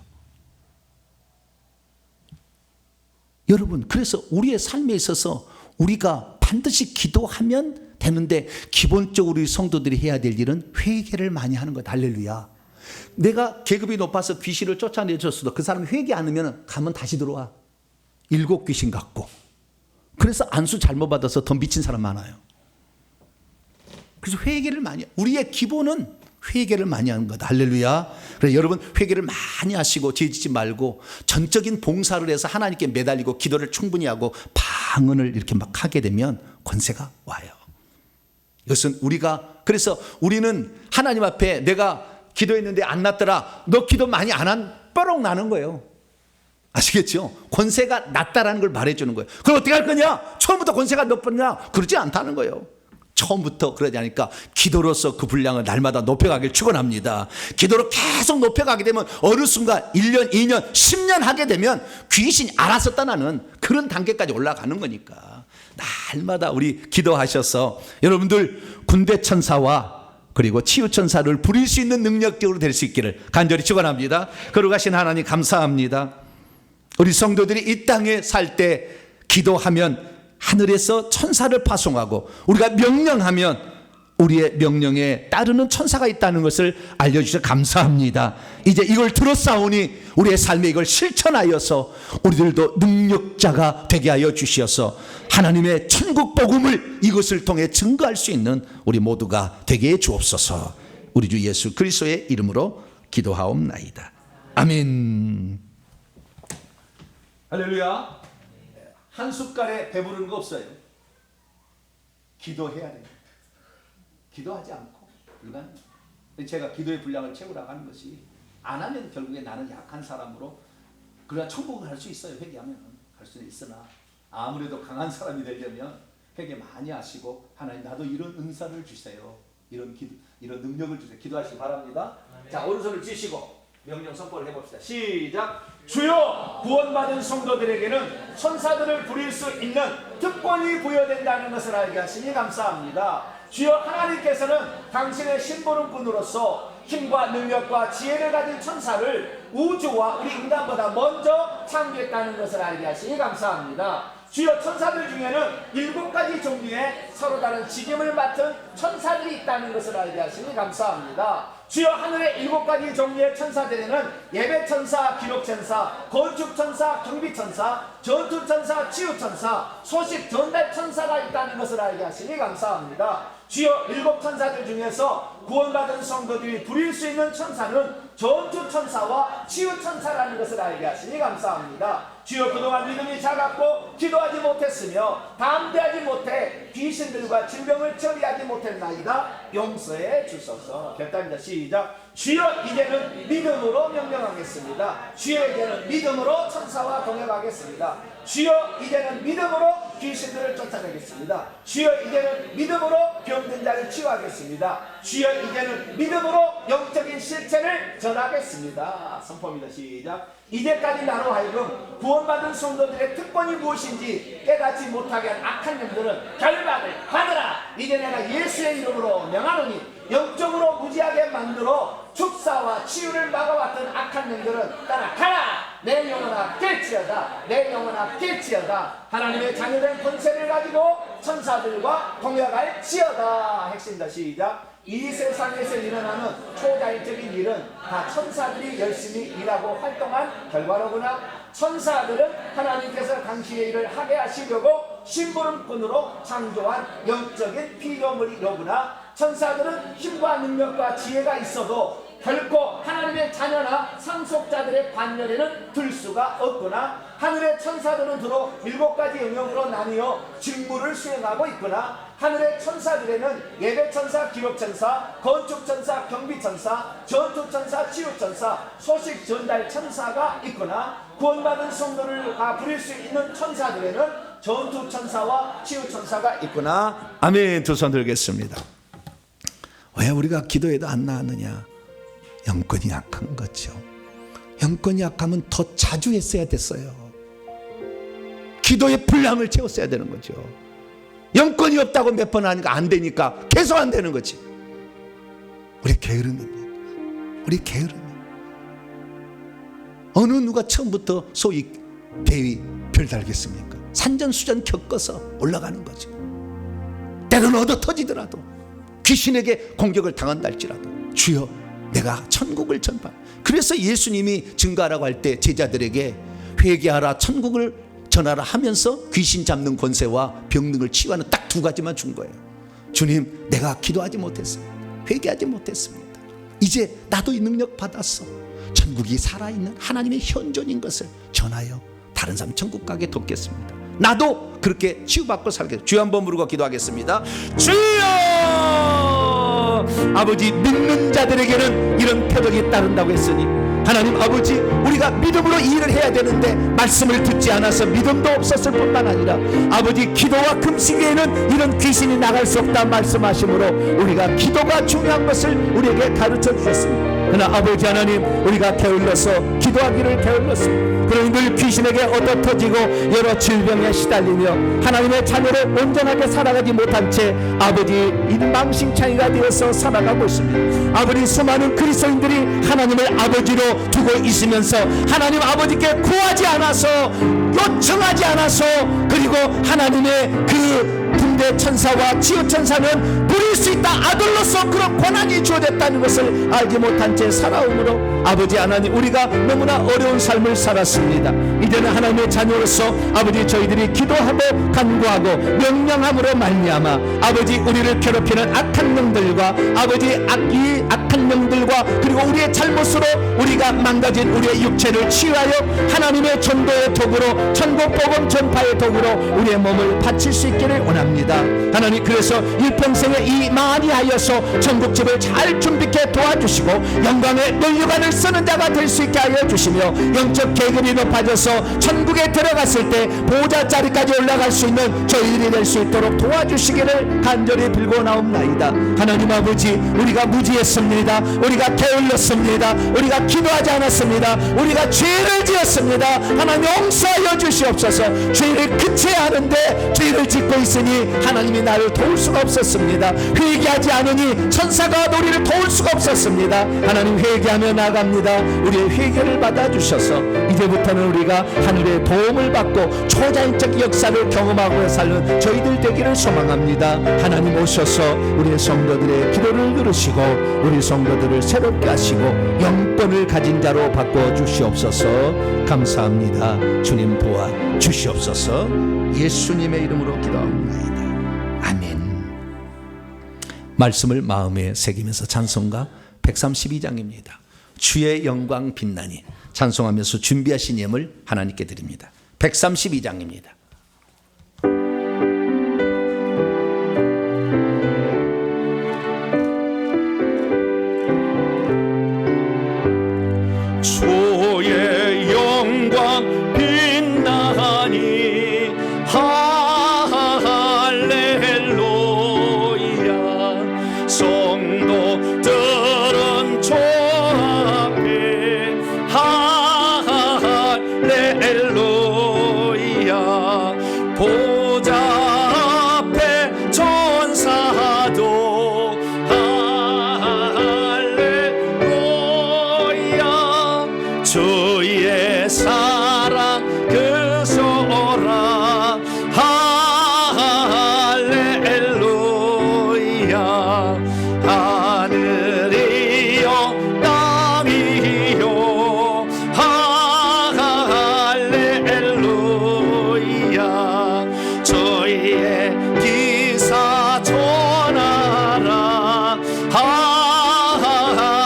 여러분, 그래서 우리의 삶에 있어서 우리가 반드시 기도하면 되는데 기본적으로 우리 성도들이 해야 될 일은 회개를 많이 하는 것. 할렐루야. 내가 계급이 높아서 귀신을 쫓아내줬어도 그 사람이 회개 안 하면 가면 다시 들어와. 7 귀신 갖고. 그래서 안수 잘못 받아서 더 미친 사람 많아요. 그래서 회개를 많이, 우리의 기본은 회개를 많이 하는 것. 할렐루야. 그래서 여러분 회개를 많이 하시고 죄 짓지 말고 전적인 봉사를 해서 하나님께 매달리고 기도를 충분히 하고 방언을 이렇게 막 하게 되면 권세가 와요. 이것은 우리가, 그래서 우리는 하나님 앞에 내가 기도했는데 안 났더라, 너 기도 많이 안 한, 뻐록 나는 거예요. 아시겠죠? 권세가 낮다라는 걸 말해주는 거예요. 그럼 어떻게 할 거냐? 처음부터 권세가 높았냐? 그러지 않다는 거예요. 처음부터 그러지 않으니까 기도로서 그 분량을 날마다 높여가길 축원합니다. 기도로 계속 높여가게 되면 어느 순간 1년, 2년, 10년 하게 되면 귀신이 알아서 떠나는 그런 단계까지 올라가는 거니까 날마다 우리 기도하셔서 여러분들 군대 천사와 그리고 치유 천사를 부릴 수 있는 능력적으로 될 수 있기를 간절히 축원합니다. 거룩하신 하나님 감사합니다. 우리 성도들이 이 땅에 살 때 기도하면 하늘에서 천사를 파송하고 우리가 명령하면 우리의 명령에 따르는 천사가 있다는 것을 알려주셔서 감사합니다. 이제 이걸 들었사오니 우리의 삶에 이걸 실천하여서 우리들도 능력자가 되게 하여 주시어서 하나님의 천국 복음을 이것을 통해 증거할 수 있는 우리 모두가 되게 해 주옵소서. 우리 주 예수 그리스도의 이름으로 기도하옵나이다. 아멘. 할렐루야. 한 숟갈에 배부르는 거 없어요. 기도해야 됩니다. 기도하지 않고 불가능. 제가 기도의 분량을 채우라고 하는 것이, 안 하면 결국에 나는 약한 사람으로, 그래야 천국을 갈 수 있어요. 회개하면 갈 수는 있으나 아무래도 강한 사람이 되려면 회개 많이 하시고, 하나님 나도 이런 은사를 주세요, 이런 능력을 주세요, 기도하시기 바랍니다. 자, 오른손을 쥐시고 명령 선포를 해봅시다. 시작. 주여, 구원받은 성도들에게는 천사들을 부릴 수 있는 특권이 부여된다는 것을 알게 하시니 감사합니다. 주여, 하나님께서는 당신의 심부름꾼으로서 힘과 능력과 지혜를 가진 천사를 우주와 우리 인간보다 먼저 창조했다는 것을 알게 하시니 감사합니다. 주여, 천사들 중에는 7가지 종류의 서로 다른 직임을 맡은 천사들이 있다는 것을 알게 하시니 감사합니다. 주여, 하늘의 7가지 종류의 천사들에는 예배천사, 기록천사, 건축천사, 경비천사, 전투천사, 치유천사, 소식 전달천사가 있다는 것을 알게 하시니 감사합니다. 주여, 7 천사들 중에서 구원받은 성도들이 부릴 수 있는 천사는 전투천사와 치유천사라는 것을 알게 하시니 감사합니다. 주여, 그동안 믿음이 작았고 기도하지 못했으며 담대하지 못해 귀신들과 질병을 처리하지 못했나이다. 용서해 주소서. 결단입니다. 시작. 주여 이제는 믿음으로 명령하겠습니다. 주여 이제는 믿음으로 천사와 동행하겠습니다. 주여 이제는 믿음으로 귀신들을 쫓아내겠습니다. 주여 이제는 믿음으로 병든 자를 치유하겠습니다. 주여 이제는 믿음으로 영적인 실체를 전하겠습니다. 선포입니다. 시작. 이제까지 나로 하여금 구원받은 성도들의 특권이 무엇인지 깨닫지 못하게 한 악한 영들은 결박을 받으라. 이제 내가 예수의 이름으로 명하노니 영적으로 무지하게 만들어 축사와 치유를 막아왔던 악한 영들은 따라가라. 내 영혼아 깰지어다. 내 영혼아 깰지어다. 하나님의 자녀된 권세를 가지고 천사들과 동역할지어다. 핵심입니다. 시작. 이 세상에서 일어나는 초자연적인 일은 다 천사들이 열심히 일하고 활동한 결과로구나. 천사들은 하나님께서 당신의 일을 하게 하시려고 심부름꾼으로 창조한 영적인 피조물이로구나. 천사들은 힘과 능력과 지혜가 있어도 결코 하나님의 자녀나 상속자들의 반열에는 들 수가 없구나. 하늘의 천사들은 주로 7가지 영역으로 나뉘어 직무를 수행하고 있구나. 하늘의 천사들에는 예배천사, 기록천사, 건축천사, 경비천사, 전투천사, 치유천사, 소식전달천사가 있구나. 구원받은 성도를 부릴 수 있는 천사들에는 전투천사와 치유천사가 있구나. 아멘. 두 손 들겠습니다. 왜 우리가 기도해도 안 나왔느냐? 영권이 약한 거죠. 영권이 약하면 더 자주 했어야 됐어요. 기도의 분량을 채웠어야 되는 거죠. 영권이 없다고 몇 번 하니까 안 되니까 계속 안 되는 거지. 우리 게으름입니다. 우리 게으름. 어느 누가 처음부터 소위 대위 별 달겠습니까? 산전수전 겪어서 올라가는 거죠. 때로는 얻어 터지더라도 귀신에게 공격을 당한다 할지라도 주여 내가 천국을 전파. 그래서 예수님이 증거하라고 할 때 제자들에게 회개하라 천국을 전하라 하면서 귀신 잡는 권세와 병능을 치유하는 딱 2가지만 준 거예요. 주님 내가 기도하지 못했습니다. 회개하지 못했습니다. 이제 나도 이 능력 받았어. 천국이 살아있는 하나님의 현존인 것을 전하여 다른 사람 천국 가게 돕겠습니다. 나도 그렇게 치유받고 살겠습니다. 주여 한번 부르고 기도하겠습니다. 주여! 아버지 믿는 자들에게는 이런 표적이 따른다고 했으니 하나님 아버지 우리가 믿음으로 이 일을 해야 되는데 말씀을 듣지 않아서 믿음도 없었을 뿐만 아니라 아버지 기도와 금식 외에는 이런 귀신이 나갈 수 없다 말씀하심으로 우리가 기도가 중요한 것을 우리에게 가르쳐 주셨습니다. 그러나 아버지 하나님 우리가 게을러서 기도하기를 게을렀습니다. 그러니 늘 귀신에게 얻어터지고 여러 질병에 시달리며 하나님의 자녀를 온전하게 살아가지 못한 채 아버지 일망신창이가 되어서 살아가고 있습니다. 아버지 수많은 그리스도인들이 하나님을 아버지로 두고 있으면서 하나님 아버지께 구하지 않아서 요청하지 않아서 그리고 하나님의 그 군대 천사와 치유 천사는 부릴 수 있다 아들로서 그런 권한이 주어졌다는 것을 알지 못한 채 살아오므로 아버지 하나님 우리가 너무나 어려운 삶을 살았습니다. 이제는 하나님의 자녀로서 아버지 저희들이 기도하고 간구하고 명령함으로 말미암아 아버지 우리를 괴롭히는 악한 영들과 아버지 악한 영들과 그리고 우리의 잘못으로 우리가 망가진 우리의 육체를 치유하여 하나님의 전도의 도구로 천국 복음 전파의 도구로 우리의 몸을 바칠 수 있기를 원합니다. 하나님 그래서 일평생에 이 많이 하여서 천국집을 잘 준비케 도와주시고 영광의 면류관을 쓰는 자가 될 수 있게 하여 주시며 영적 계급이 높아져서 천국에 들어갔을 때 보호자 자리까지 올라갈 수 있는 저희들이 될 수 있도록 도와주시기를 간절히 빌고 나옵나이다. 하나님 아버지 우리가 무지했습니다. 우리가 게을렀습니다. 우리가 기도하지 않았습니다. 우리가 죄를 지었습니다. 하나님 용서하여 주시옵소서. 죄를 그쳐야 하는데 죄를 짓고 있으니 하나님이 나를 도울 수가 없었습니다. 회개하지 않으니 천사가 우리를 도울 수가 없었습니다. 하나님 회개하며 나갑니다. 우리의 회개를 받아주셔서 이제부터는 우리가 하늘의 도움을 받고 초자연적 역사를 경험하고 사는 저희들 되기를 소망합니다. 하나님 오셔서 우리의 성도들의 기도를 들으시고 우리 성도들을 새롭게 하시고 영권을 가진 자로 바꿔주시옵소서. 감사합니다. 주님 도와 주시옵소서. 예수님의 이름으로 기도합니다. 아멘. 말씀을 마음에 새기면서 찬송가 132장입니다. 주의 영광 빛나니 찬송하면서 준비하신 예물 하나님께 드립니다. 132장입니다. 주의 영광 빛나니 할렐루야. 성도들은 주 앞에 할렐루야. 보좌 앞에 천사도 할렐루야. 주의 사랑 그소라 할렐루야. 하늘이여 땅이여 할렐루야. 주의 기사 전하라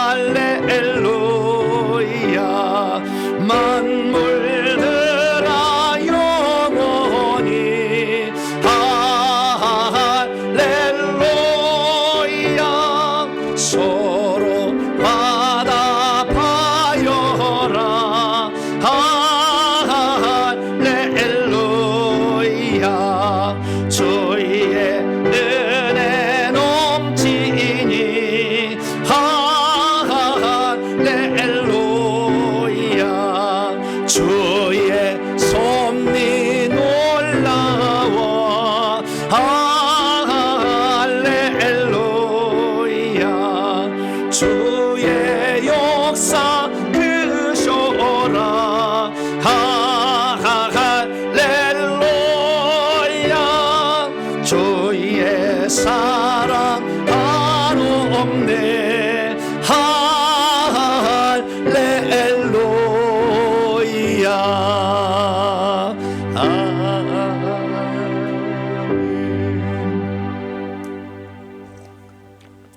할렐루야. 만물들아 영원히 할렐루야. 서로 화답하여라 할렐루야. 주의 은혜 넘치니 할렐루야. 주의 섭리 놀라워 할렐루야. 주의 역사 크셔라 할렐루야. 주의 사랑 한없네 할렐루야.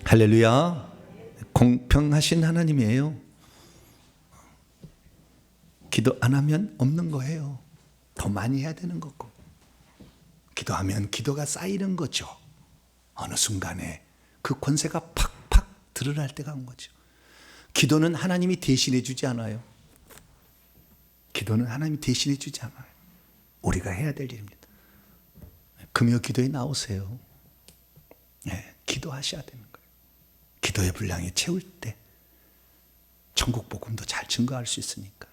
할렐루야. 공평하신 하나님이에요. 기도 안 하면 없는 거예요. 더 많이 해야 되는 거고, 기도하면 기도가 쌓이는 거죠. 어느 순간에 그 권세가 팍팍 드러날 때가 온 거죠. 기도는 하나님이 대신해 주지 않아요. 기도는 하나님이 대신해 주지 않아요. 우리가 해야 될 일입니다. 금요 기도에 나오세요. 네, 기도하셔야 되는 거예요. 기도의 분량이 채울 때 천국 복음도 잘 증거할 수 있으니까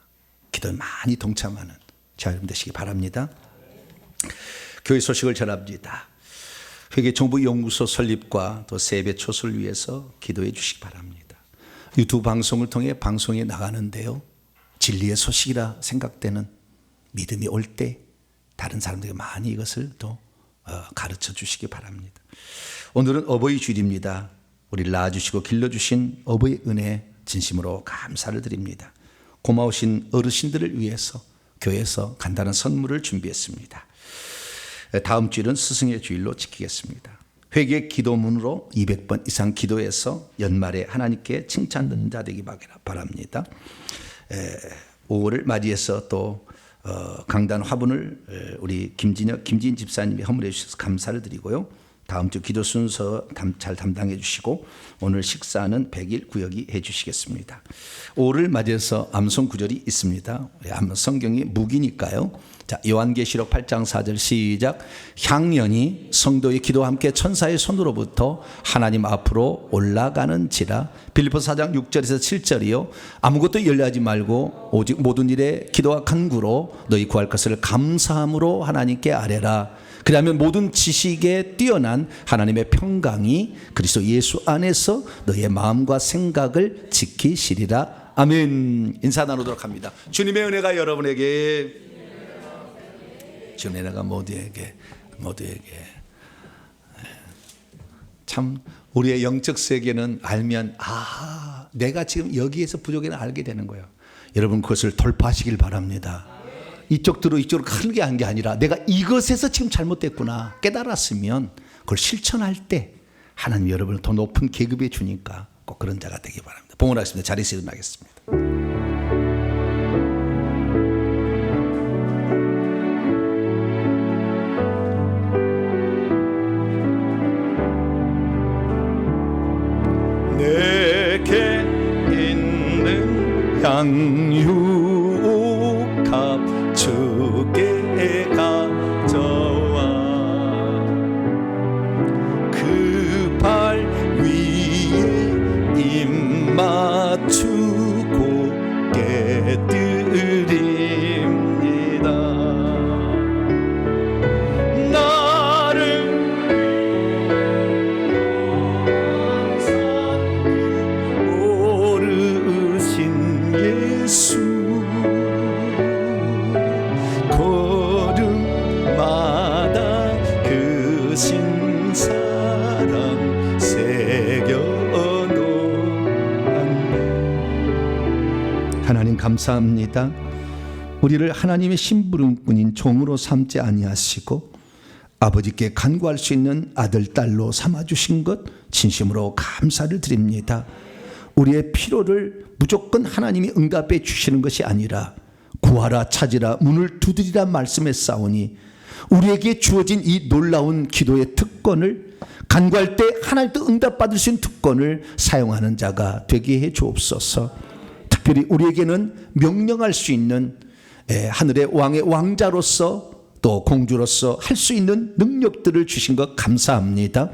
기도에 많이 동참하는 자 여러분 되시기 바랍니다. 교회 소식을 전합니다. 회계정보연구소 설립과 또 세배 초소를 위해서 기도해 주시기 바랍니다. 유튜브 방송을 통해 방송에 나가는데요, 진리의 소식이라 생각되는 믿음이 올 때 다른 사람들에게 많이 이것을 또 가르쳐 주시기 바랍니다. 오늘은 어버이 주일입니다. 우리를 낳아주시고 길러주신 어버이 은혜 진심으로 감사를 드립니다. 고마우신 어르신들을 위해서 교회에서 간단한 선물을 준비했습니다. 다음 주일은 스승의 주일로 지키겠습니다. 회개 기도문으로 200번 이상 기도해서 연말에 하나님께 칭찬 듣는 자 되기 바랍니다. 5월을 맞이해서 또 강단 화분을 우리 김진 집사님이 허물해 주셔서 감사를 드리고요. 다음 주 기도 순서 잘 담당해 주시고 오늘 식사는 100일 구역이 해 주시겠습니다. 5월을 맞이해서 암송 구절이 있습니다. 성경이 무기니까요. 자, 요한계시록 8장 4절 시작. 향연이 성도의 기도와 함께 천사의 손으로부터 하나님 앞으로 올라가는지라. 빌립보서 4장 6절에서 7절이요. 아무것도 열려하지 말고 오직 모든 일에 기도와 간구로 너희 구할 것을 감사함으로 하나님께 아뢰라. 그러면 모든 지식에 뛰어난 하나님의 평강이 그리스도 예수 안에서 너의 마음과 생각을 지키시리라. 아멘. 인사 나누도록 합니다. 주님의 은혜가 여러분에게, 주님의 은혜가 모두에게 참 우리의 영적 세계는 알면 내가 지금 여기에서 부족해는 알게 되는 거예요. 여러분 그것을 돌파하시길 바랍니다. 이쪽으로 가는 게 아니라 내가 이것에서 지금 잘못됐구나 깨달았으면 그걸 실천할 때 하나님 여러분을 더 높은 계급에 주니까 꼭 그런 자가 되기 바랍니다. 봉헌하겠습니다. 자리에서 일어나겠습니다. 내게 있는 향유옥합 주께 가져와 그 발 위에 입 맞추고 깨뜨립니다. 나를 오르신 예수 걸음마다 그 신사랑 새겨놓았네. 하나님 감사합니다. 우리를 하나님의 심부름꾼인 종으로 삼지 아니하시고 아버지께 간구할 수 있는 아들 딸로 삼아주신 것 진심으로 감사를 드립니다. 우리의 필요를 무조건 하나님이 응답해 주시는 것이 아니라 구하라 찾으라 문을 두드리라 말씀했사오니 우리에게 주어진 이 놀라운 기도의 특권을 간구할 때 하나님도 응답받을 수 있는 특권을 사용하는 자가 되게 해 주옵소서. 특별히 우리에게는 명령할 수 있는 하늘의 왕의 왕자로서 또 공주로서 할 수 있는 능력들을 주신 것 감사합니다.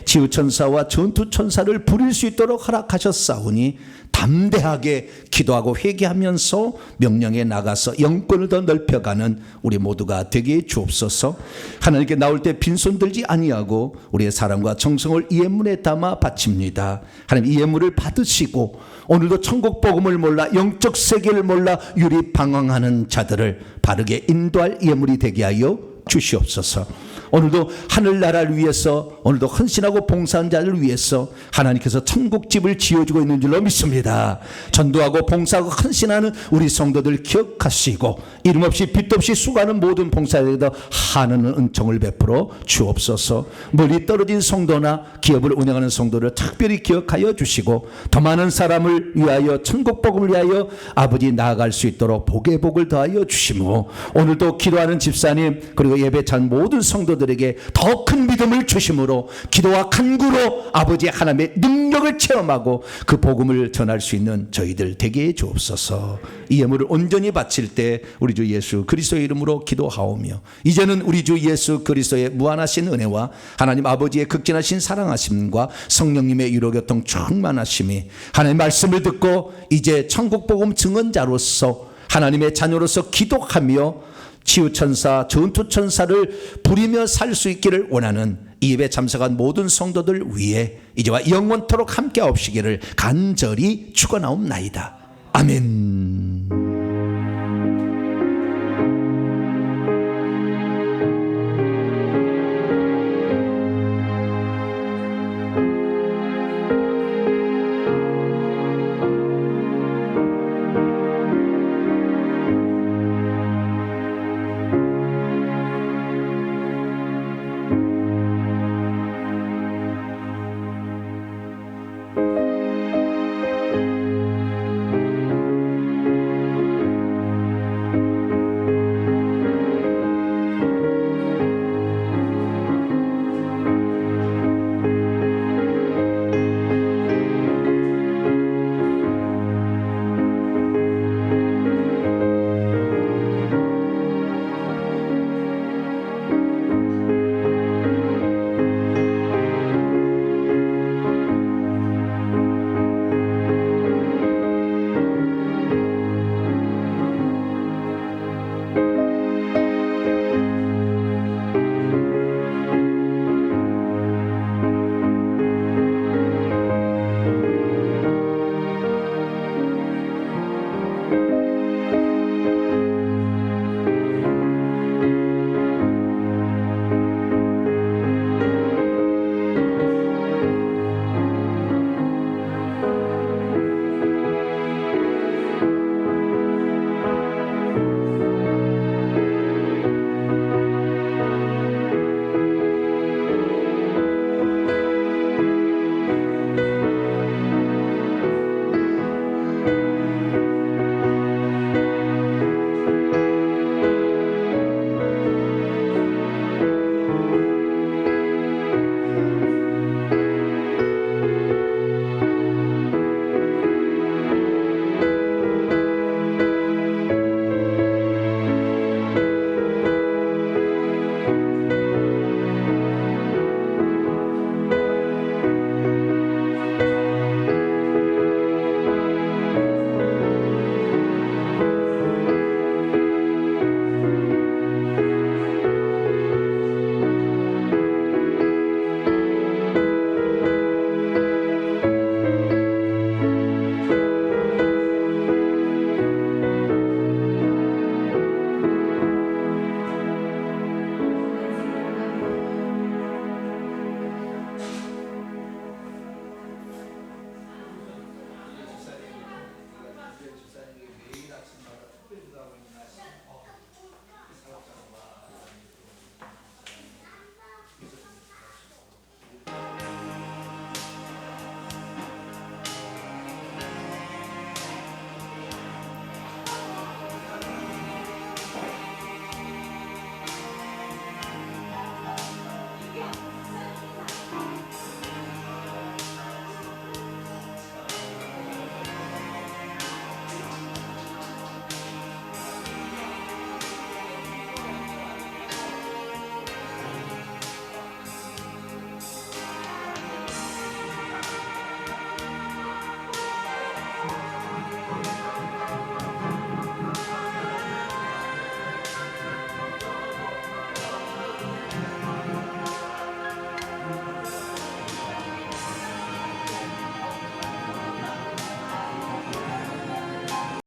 치유천사와 전투천사를 부릴 수 있도록 허락하셨사오니 담대하게 기도하고 회개하면서 명령에 나가서 영권을 더 넓혀가는 우리 모두가 되게 해 주옵소서. 하나님께 나올 때 빈손 들지 아니하고 우리의 사랑과 정성을 이 예물에 담아 바칩니다. 하나님 이 예물을 받으시고 오늘도 천국 복음을 몰라 영적 세계를 몰라 유리 방황하는 자들을 바르게 인도할 예물이 되게 하여 주시옵소서. 오늘도 하늘나라를 위해서 오늘도 헌신하고 봉사한 자를 위해서 하나님께서 천국집을 지어주고 있는 줄로 믿습니다. 전도하고 봉사하고 헌신하는 우리 성도들 기억하시고 이름 없이 빚도 없이 수고하는 모든 봉사자에게도 하나는 은총을 베풀어 주옵소서. 멀리 떨어진 성도나 기업을 운영하는 성도를 특별히 기억하여 주시고 더 많은 사람을 위하여 천국 복음을 위하여 아버지 나아갈 수 있도록 복의 복을 더하여 주시고 오늘도 기도하는 집사님 그리고 예배 찬 모든 성도들에게 더 큰 믿음을 주심으로 기도와 간구로 아버지 하나님의 능력을 체험하고 그 복음을 전할 수 있는 저희들 되게 해 주옵소서. 이 예물을 온전히 바칠 때 우리 주 예수 그리스도의 이름으로 기도하오며 이제는 우리 주 예수 그리스도의 무한하신 은혜와 하나님 아버지의 극진하신 사랑하심과 성령님의 유로교통 충만하심이 하나님 말씀을 듣고 이제 천국 복음 증언자로서 하나님의 자녀로서 기도하며 치유천사 전투천사를 부리며 살 수 있기를 원하는 이 예배 참석한 모든 성도들 위해 이제와 영원토록 함께 하옵시기를 간절히 축원하옵나이다. 아멘.